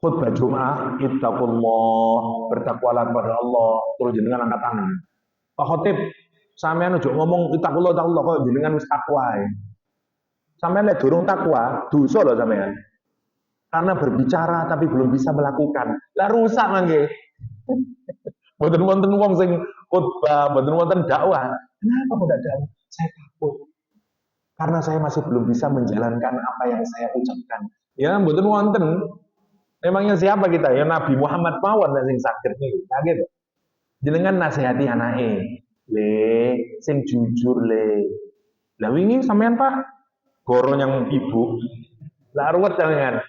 Khutbah Jumat, ittaqullah, bertakwalah kepada Allah, terus jenengan angkat tangan. Pak Khotib, sampean ojo ngomong ittaqullah kok jenengan wis takwa. Sampean lek durung takwa, dosa lho sampean. Karena berbicara tapi belum bisa melakukan. Lah rusak mangke. Mboten wonten wong sing khutbah, mboten wonten dakwah. Kenapa kok tidak dakwah? Saya takut. Karena saya masih belum bisa menjalankan apa yang saya ucapkan. Ya, mboten wonten. Memangnya siapa kita? Ya Nabi Muhammad mawon sing saged niku. Nah gitu. Jenengan nasihati anake. Le, sing jujur le. Lah wingi sampean Pak goro yang ibu. Lah ruwet jangan.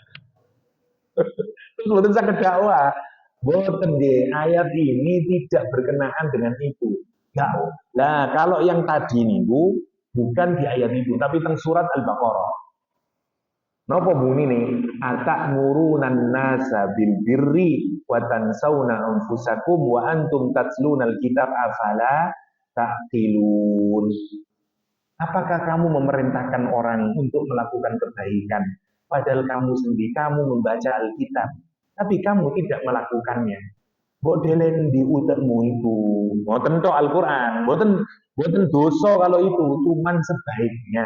Terus mboten saged dakwah. Boten nggih, ayat ini tidak berkenaan dengan itu. Enggak. Nah, kalau yang tadi niku bukan di ayat itu, tapi teng surat Al-Baqarah. Napa bunine? Atamuruna nasa bil birri wa tansawna anfusakum wa antum tatluna al-kitab afala taqilun. Apakah kamu memerintahkan orang untuk melakukan kebaikan padahal kamu sendiri membaca Alkitab? Tapi kamu tidak melakukannya. Mbok delen di utekmu itu. Mboten tok Al-Qur'an, mboten dosa kalau itu, cuman sebaiknya.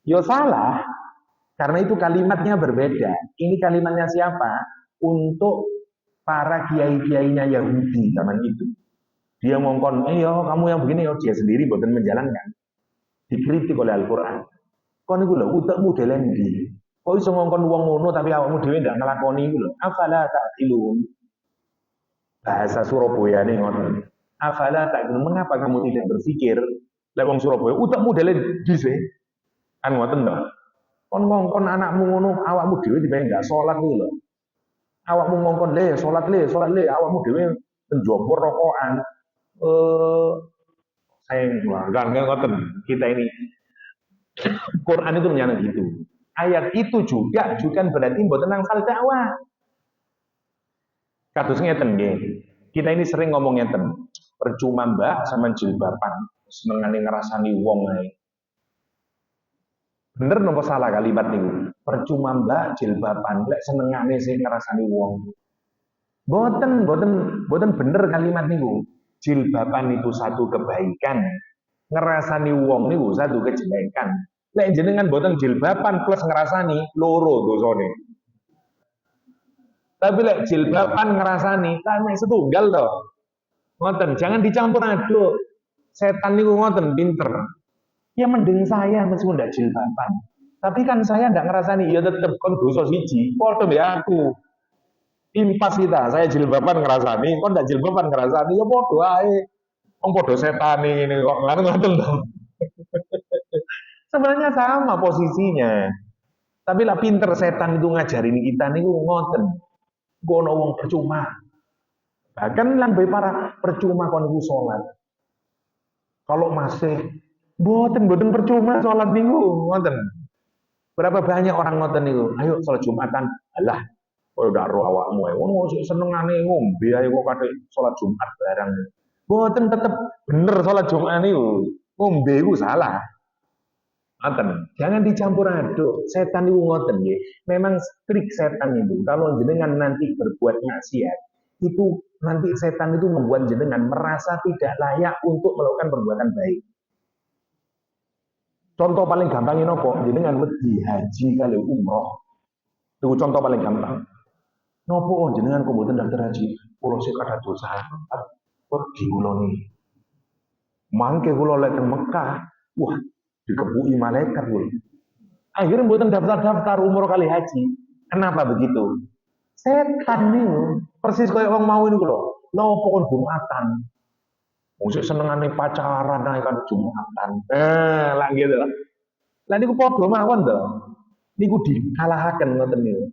Ya salah. Karena itu kalimatnya berbeda. Ini kalimatnya siapa? Untuk para kiai-kiainya Yahudi zaman itu. Dia ngongkon, kamu yang begini, dia sendiri mboten menjalankan. Dikritik oleh Al-Qur'an. Kon iku lho utekmu delen di. Kok iso ngongkon wong ngono tapi awakmu dhewe ndak nglakoni iku lho. Afala ta'qilun. Bahasa Surabaya nih ngoten. Afala ta'qilun. Mengapa kamu tidak berpikir lek wong Surabaya utekmu delen dise. Kan ngoten to. Kon ngongkon anakmu ngono, awakmu dhewe tiba ndak salat iki lho. Awakmu ngongkon salat le, awakmu dhewe penjompor rokokan. Saya enggak ngoten. Kita ini Quran itu menyana gitu. Ayat itu juga berarti mboten angsal dakwah. Kados ngeten nggih. Kita ini sering ngomong ngeten. Percuma mbak sama jilbaban, senengane ngrasani wong ae. Bener napa salah kalimat niku? Percuma mbak jilbaban, lek senengane sing ngrasani wong. Boten bener kalimat niku. Jilbaban itu satu kebaikan. Ngerasani wong niku satu kejelekan. Lek jenengan boten jilbaban plus ngerasani loro dosane. Tapi lek jilbaban ngerasani kan setunggal to. Ngoten, jangan dicampur aduk. Setan niku ngoten pinter. Ya mending saya meskipun ndak jilbaban. Tapi kan saya ndak ngerasani, ya tetep kon dosa siji. Padha mbek aku. Impas kita, saya jilbaban ngerasani, kon ndak jilbaban ngerasani, ya padha ae. Wong padha setane ngene kok ngoten to. Sebenarnya sama posisinya. Tapi lah pinter setan itu ngajarin kita niku ngoten. Gono wong percuma. Bahkan lambe para percuma kon niku salat. Kalau masih boten percuma salat niku ngoten. Berapa banyak orang ngoten niku. Ayo salat Jumatan. Alah, kowe ndak ro awakmu ae. Ngono sik senengane ngombe ae kok kate salat Jumat barang. Boten tetep bener salat Jumat niku. Ngombe iku salah. Jangan dicampur aduk. Setan itu ngoten nggih. Memang trik setan itu kalau jenengan nanti berbuat maksiat, itu nanti setan itu membuat jenengan merasa tidak layak untuk melakukan perbuatan baik. Contoh paling gampang ini nopo, jenengan wedi haji kali umroh. Itu contoh paling gampang. Nopo jenengan kok mboten daftar haji? Kula sik ada dosa. Pergi kula niki. Mangke kula lek teng Mekah, wah dikebuki malaikat lho. Akhirnya mboten daftar-daftar umroh kali haji. Kenapa begitu? Setan niku persis kayak wong mau ini lho. Nopo kon Jumatan. Musik senengane pacaran ae kan Jumatan. Lah gitu. Lah niku padha mawon to. Niku dikalahaken ngoten niku.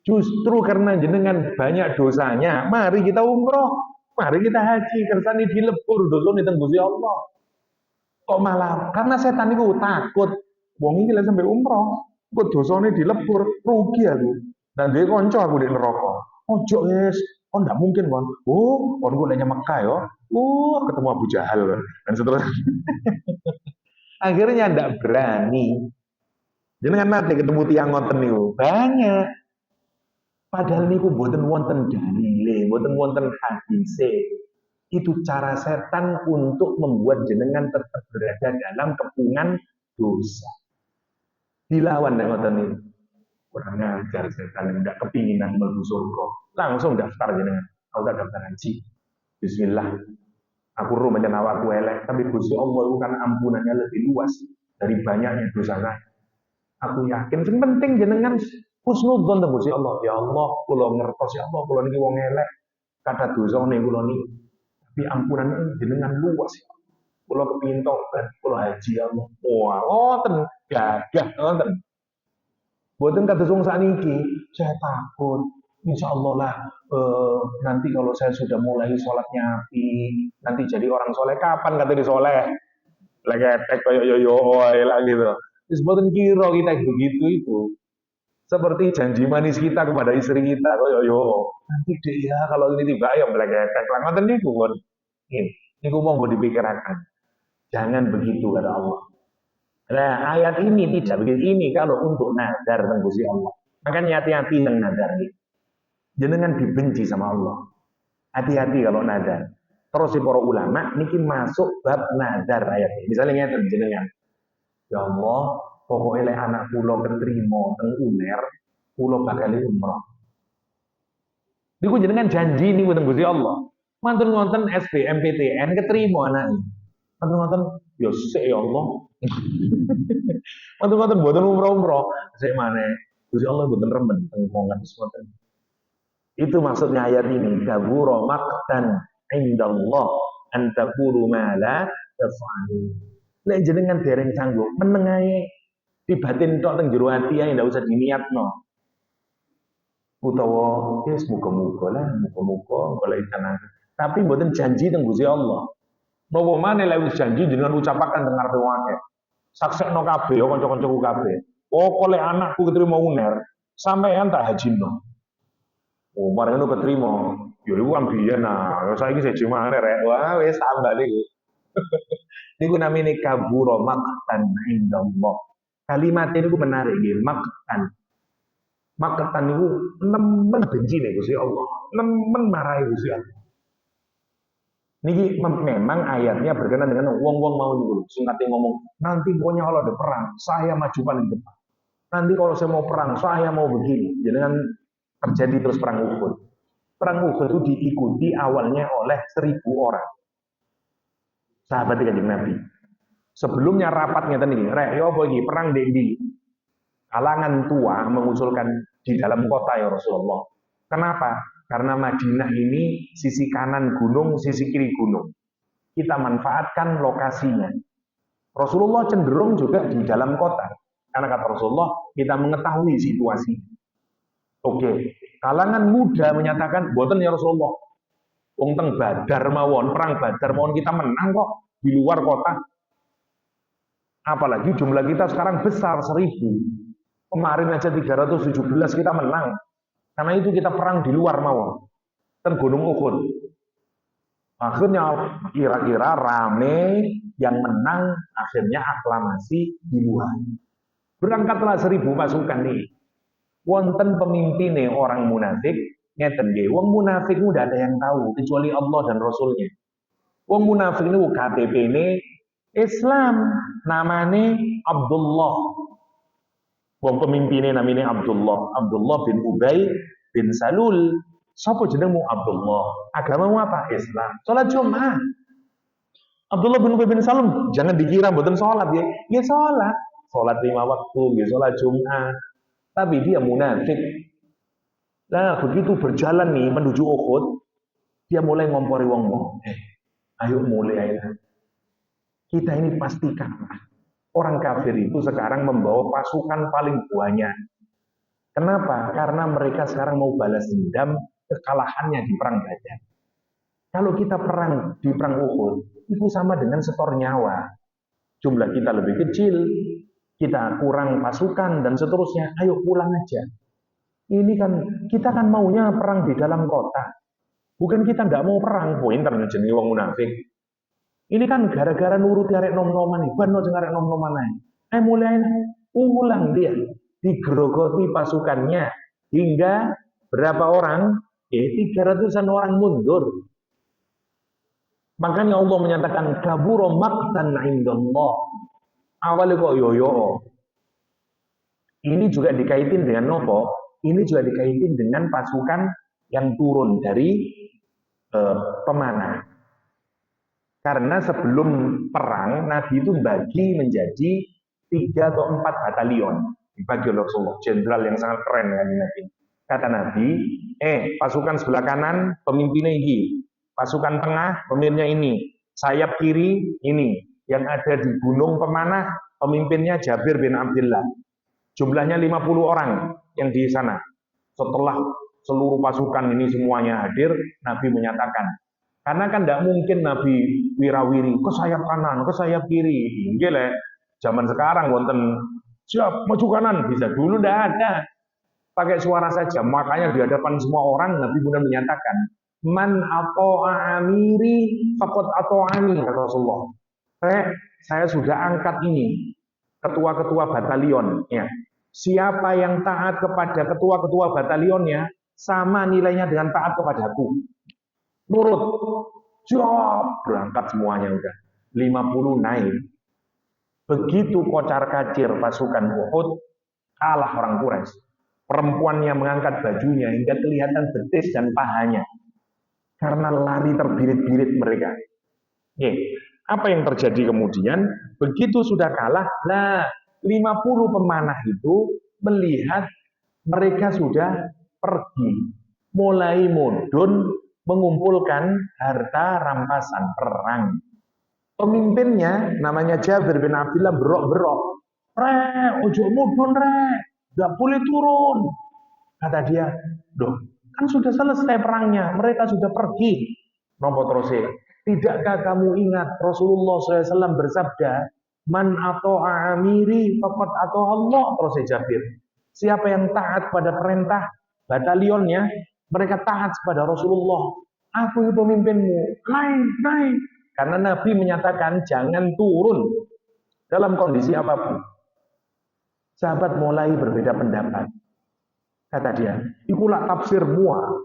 Justru karena jenengan banyak dosanya, mari kita umroh, mari kita haji, kersane dilebur dosane teng Gusti Allah. Kok malah karena setan itu takut wong iki lek sampai umroh, kok dosane dilebur, rugi aku. Dan dia konco aku di neraka. Ojo wis, kok ndak mungkin kon. Oh, kon gue nanya Mekah ya. Ketemu Abu Jahal dan seterusnya. Akhirnya ndak berani. Jenengan nanti ketemu tiang ngoten niku banyak. Padahal niku mboten wonten dalile, mboten wonten hadise. Itu cara setan untuk membuat jenengan tetap berada dalam kepungan dosa. Dilawan nek ngoten niku. Kurang ajar setan ndak kepinginan mlebu surga. Langsung daftar jenengan. Aku tak daftar haji. Bismillah. Aku ro menyang awakku elek, tapi Gusti Allah itu kan ampunannya lebih luas dari banyaknya dosa saya. Aku yakin sing penting jenengan husnudzon teng Gusti Allah. Ya Allah, kula ngertos ya Allah, kula niki wong elek. Kata dosa nih kula niki. Tapi ampunan jenengan luas ya. Kula kepengin tobat, kula haji ya Allah. Wah, ngoten, gagah ngoten. Boten kados wong sakniki, saya takut. Insya Allah lah, nanti kalau saya sudah mulai sholatnya api, nanti jadi orang soleh. Kapan kata di soleh? Lagi etek kayak yo lah gitu. Terus boten kira kita begitu itu. Seperti janji manis kita kepada istri kita, yo nanti deh ya kalau ini tiba ya melegetek lah ngoten niku pun. Niku monggo dipikirkan. Jangan begitu kata Allah. Nah, ayat ini tidak begitu. Ini kalau untuk nadar teng Gusti Allah. Makanya hati-hati teng nadar ini. Jenengan dibenci sama Allah. Hati-hati kalau nadar. Terus si para ulama niki masuk bab nadar ayat ini. Misalnya ngeten jenengan. Ya Allah, pokoknya anak kula keterima teng UNER, kula bakal umroh. Niku jenengan janji niku teng Gusti Allah. Mantun wonten SBMPTN keterima anake. Mantun wonten ya sik ya Allah. Mantun wonten mboten umroh-umroh, sik maneh. Gusti Allah mboten remen teng wonten wonten. Itu maksudnya ayat ini. Kabura maqtan indallah an taqulu ma la taf'alun. Lek jenengan dereng sanggup menengae di batin tok teng jero ati ae ndak usah diniatno. Utawa wis muga-muga lah, muga-muga golek tenan. Tapi mboten janji teng Gusti Allah. Napa maneh lek wis janji jenengan ucapaken teng ngarepe wong akeh. Saksekno kabeh ya kanca-kancaku kabeh. Pokoke lek anakku keterima UNER, sampean tak hajino. Oh, bareng itu keterima. Ya iku kan biyen nah, saiki siji maneh rek. Wah, wis tambah niku. Niku namine kabura maqtan indallah. Kalimat ini menarik nggih, maqtan. Maqtan niku nemen benci nek Gusti Allah. Nemen marahi Gusti Allah. Niki memang ayatnya berkenaan dengan wong-wong mau niku. Sing kate ngomong, nanti pokoknya kalau ada perang, saya maju paling depan. Nanti kalau saya mau perang, saya mau begini. Jangan terjadi terus perang Uhud. Perang Uhud itu diikuti awalnya oleh 1.000 orang. Sahabat Kanjeng Nabi. Sebelumnya rapatnya tadi, rek yo apa iki perang dendi. Kalangan tua mengusulkan di dalam kota ya Rasulullah. Kenapa? Karena Madinah ini sisi kanan gunung, sisi kiri gunung. Kita manfaatkan lokasinya. Rasulullah cenderung juga di dalam kota. Karena kata Rasulullah, kita mengetahui situasi. Oke, kalangan muda menyatakan, boten ya Rasulullah. Wong teng Badar mawon, perang Badar mawon kita menang kok di luar kota. Apalagi jumlah kita sekarang besar 1.000. Kemarin aja 317 kita menang. Karena itu kita perang di luar mawon. Ten Gunung Uhud. Maksudnya kira-kira rame yang menang akhirnya aklamasi di luar. Berangkatlah 1.000 pasukan nih. Wonten pemimpinnya orang munafik, ngeten nggih. Wong munafik udah ada yang tahu kecuali Allah dan Rasulnya. Wong munafik ini KTP ini Islam, namanya Abdullah. Wong pemimpinnya namanya Abdullah, Abdullah bin Ubay bin Salul. Sapa jenengmu? Abdullah. Agamamu apa? Islam. Salat Jumat. Abdullah bin Ubay bin Salul, jangan dikira mboten salat ya. Ya salat. Salat 5 waktu, ya salat Jumat. Tapi dia munafik. Nah, begitu berjalan nih menuju Uhud, dia mulai ngompori wong-wong. Ayo mulai aja. Kita ini pasti kalah. Orang kafir itu sekarang membawa pasukan paling banyak. Kenapa? Karena mereka sekarang mau balas dendam kekalahannya di perang Badar. Kalau kita perang di perang Uhud, itu sama dengan setor nyawa. Jumlah kita lebih kecil, kita kurang pasukan dan seterusnya. Ayo pulang aja. Ini kan kita kan maunya perang di dalam kota. Bukan kita nggak mau perang, pointer jenenge wong munafik. Ini kan gara-gara nuruti arek nom-noman nih, ban arek nom-noman ae. Mulai ulang dia, digerogoti pasukannya hingga berapa orang? 300-an orang mundur. Makanya Allah menyatakan kabura maqtan indallah. Awalnya kok yoyo. Ini juga dikaitin dengan nopo? Ini juga dikaitin dengan pasukan yang turun dari pemanah. Karena sebelum perang, Nabi itu bagi menjadi 3 atau 4 batalion. Dibagi oleh Rasulullah, jenderal yang sangat keren kan Nabi. Kata Nabi, pasukan sebelah kanan pemimpinnya ini, pasukan tengah pemimpinnya ini, sayap kiri ini, yang ada di gunung pemanah pemimpinnya Jabir bin Abdullah. Jumlahnya 50 orang yang di sana. Setelah seluruh pasukan ini semuanya hadir, Nabi menyatakan, karena kan tidak mungkin Nabi wirawiri ke sayap kanan, ke sayap kiri. Gila, zaman sekarang wonten siap maju kanan bisa, dulu tidak ada. Pakai suara saja. Makanya di hadapan semua orang Nabi kemudian menyatakan, man ata'a amiri faqad ata'ani, kata Rasulullah. Saya sudah angkat ini ketua-ketua batalion ya. Siapa yang taat kepada ketua-ketua batalionnya sama nilainya dengan taat kepadaku. Nurut, jawab, berangkat semuanya udah 50 naik. Begitu kocar kacir pasukan Uhud, kalah orang Quraisy. Perempuannya mengangkat bajunya hingga kelihatan betis dan pahanya karena lari terbirit-birit mereka. Apa yang terjadi kemudian? Begitu sudah kalah, 50 pemanah itu melihat mereka sudah pergi, mulai mudhun mengumpulkan harta rampasan perang. Pemimpinnya namanya Jabir bin Abdullah berok-berok. Ojo mudhun gak boleh turun. Kata dia, kan sudah selesai perangnya, mereka sudah pergi. Nopo terus tidakkah kamu ingat Rasulullah SAW bersabda, man ata'a amiri faqad ata'a Allah, terus Jabir. Siapa yang taat pada perintah batalionnya, mereka taat kepada Rasulullah. Aku itu pemimpinmu. Naik. Karena Nabi menyatakan jangan turun dalam kondisi apapun. Sahabat mulai berbeda pendapat. Kata dia, itulah tafsir mual.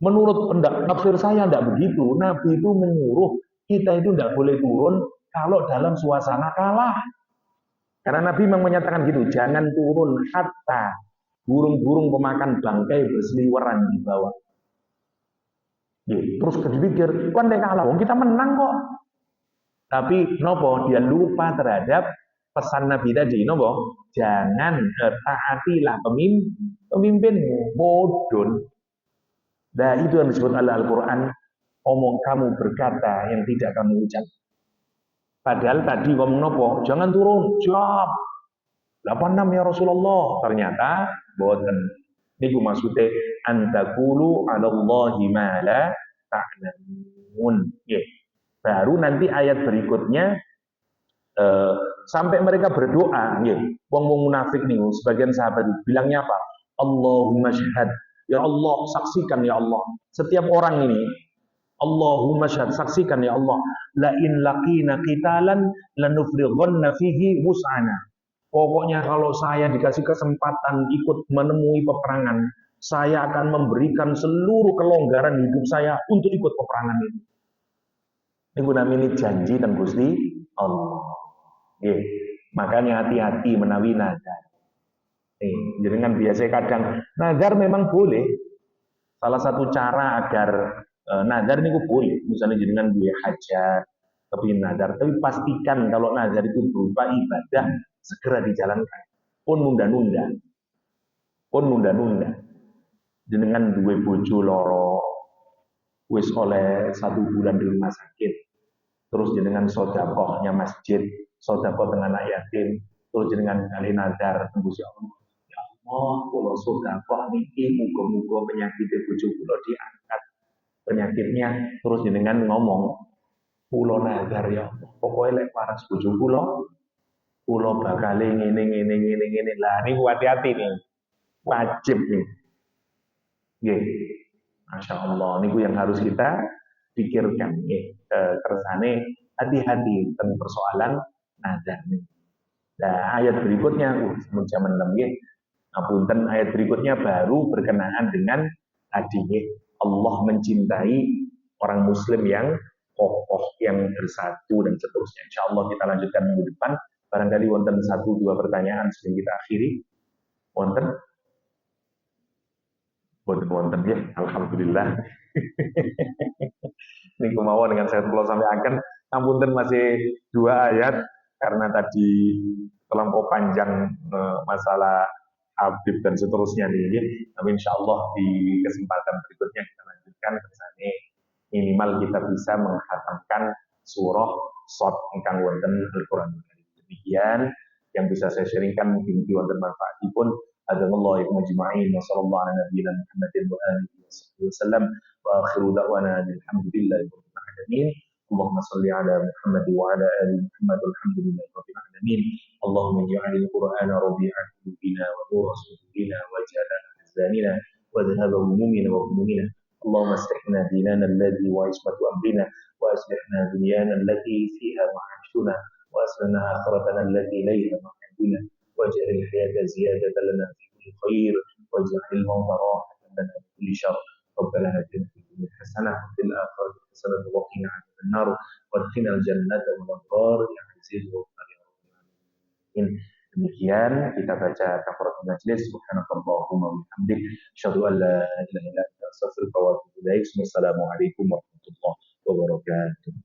Menurut tafsir saya tidak begitu. Nabi itu menyuruh kita itu tidak boleh turun kalau dalam suasana kalah. Karena Nabi memang menyatakan gitu, jangan turun hatta burung-burung pemakan bangkai berseliweran di bawah. Terus dipikir, kan dia kalah, kita menang kok. Tapi nopo dia lupa terhadap pesan Nabi tadi, nopo jangan taatilah pemimpinmu, bodoh. Nah itu yang disebut Al-Quran, omong kamu berkata yang tidak kamu ucap. Padahal tadi ngomong nopo, jangan turun, jawab. 86 ya Rasulullah. Ternyata boten. Niku maksudnya antakulu 'alallahi ma la ta'lamun. Baru nanti ayat berikutnya sampai mereka berdoa, wong munafik nih, sebagian sahabat bilangnya apa? Allahumma syahad, ya Allah saksikan ya Allah, setiap orang ini Allahumma syahad, saksikan ya Allah, la in laqina qitalan lanufrighanna fihi wus'ana. Pokoknya kalau saya dikasih kesempatan ikut menemui peperangan, saya akan memberikan seluruh kelonggaran hidup saya untuk ikut peperangan itu. Ini namanya janji dan Gusti Allah. Yeah. Makanya hati-hati menawi nazar. Jadi kan biasanya kadang nazar memang boleh. Salah satu cara agar nazar ini boleh. Misalnya jenengan duwe hajat, kepingin nazar, tapi pastikan kalau nazar itu berupa ibadah segera dijalankan. Pun nunda-nunda. Jenengan duwe bojo loro, wis oleh 1 bulan di rumah sakit, terus jenengan sodakohnya masjid, sodakoh dengan anak yatim, terus jenengan kali nazar tembus ya Allah, ya Allah, kalau sodakoh niki muga-muga penyakit bojo kula diangkat penyakitnya, terus jenengan ngomong, kula nazar ya Allah, pokoknya lek waras bojo kula bakal ngene. Lah ini hati-hati nih, wajib nih. Nggih. Masya Allah, ini yang harus kita pikirkan. Kersane hati-hati tentang persoalan nazar nih. Nah, ayat berikutnya, zaman lembih, ngapunten, ayat berikutnya baru berkenaan dengan tadi Allah mencintai orang Muslim yang kokoh, yang bersatu dan seterusnya. Insya Allah kita lanjutkan minggu depan. Barangkali wonten 1-2 pertanyaan sebelum kita akhiri. Wonten? Wonten ya, alhamdulillah. Ini kemauan dengan saya pulau sampai akan. Ngapunten masih 2 ayat karena tadi terlampau panjang masalah Habib dan seterusnya nih. Tapi insya Allah di kesempatan berikutnya kita lanjutkan kesana. Minimal kita bisa menghatamkan surah Shad ingkang wonten Al-Qur'an. Demikian yang bisa saya sharingkan, mungkin wonten manfaatipun. Adallahu ijma'in wa sallallahu ala nabiyina Muhammadin wa alihi wasallam wa akhiru da'wana alhamdulillahi rabbil alamin. Allahumma salli ala Muhammad wa ala ali Muhammad walhamdulillahi rabbil alamin. Allahumma ij'alil Qur'ana rabi'a qulubina wa nura sudurina wa jalaa ahzanina wa dhahaba humumina wa humumina. Allahumma aslihna dinana alladhi wa ismatu amrina wa aslihna dunyana allati fiha ma'ashuna wa aslihna akhiratana allati ilayha ma'aduna. واجعل الحياة زيادة لنا في كل خير واجعل الموت راحة لنا من كل شر ربنا آتنا في الدنيا حسنة وفي الآخرة حسنة وقنا عذاب النار وادخلنا الجنة والنار يا عزيز وغفار يا رب العالمين. Demikian kita baca kafaratul majlis. Subhanakallahumma wa bihamdik asyhadu an la ilaha illa anta astaghfiruka wa atubu ilaik. Wassalamualaikum warahmatullahi wabarakatuh.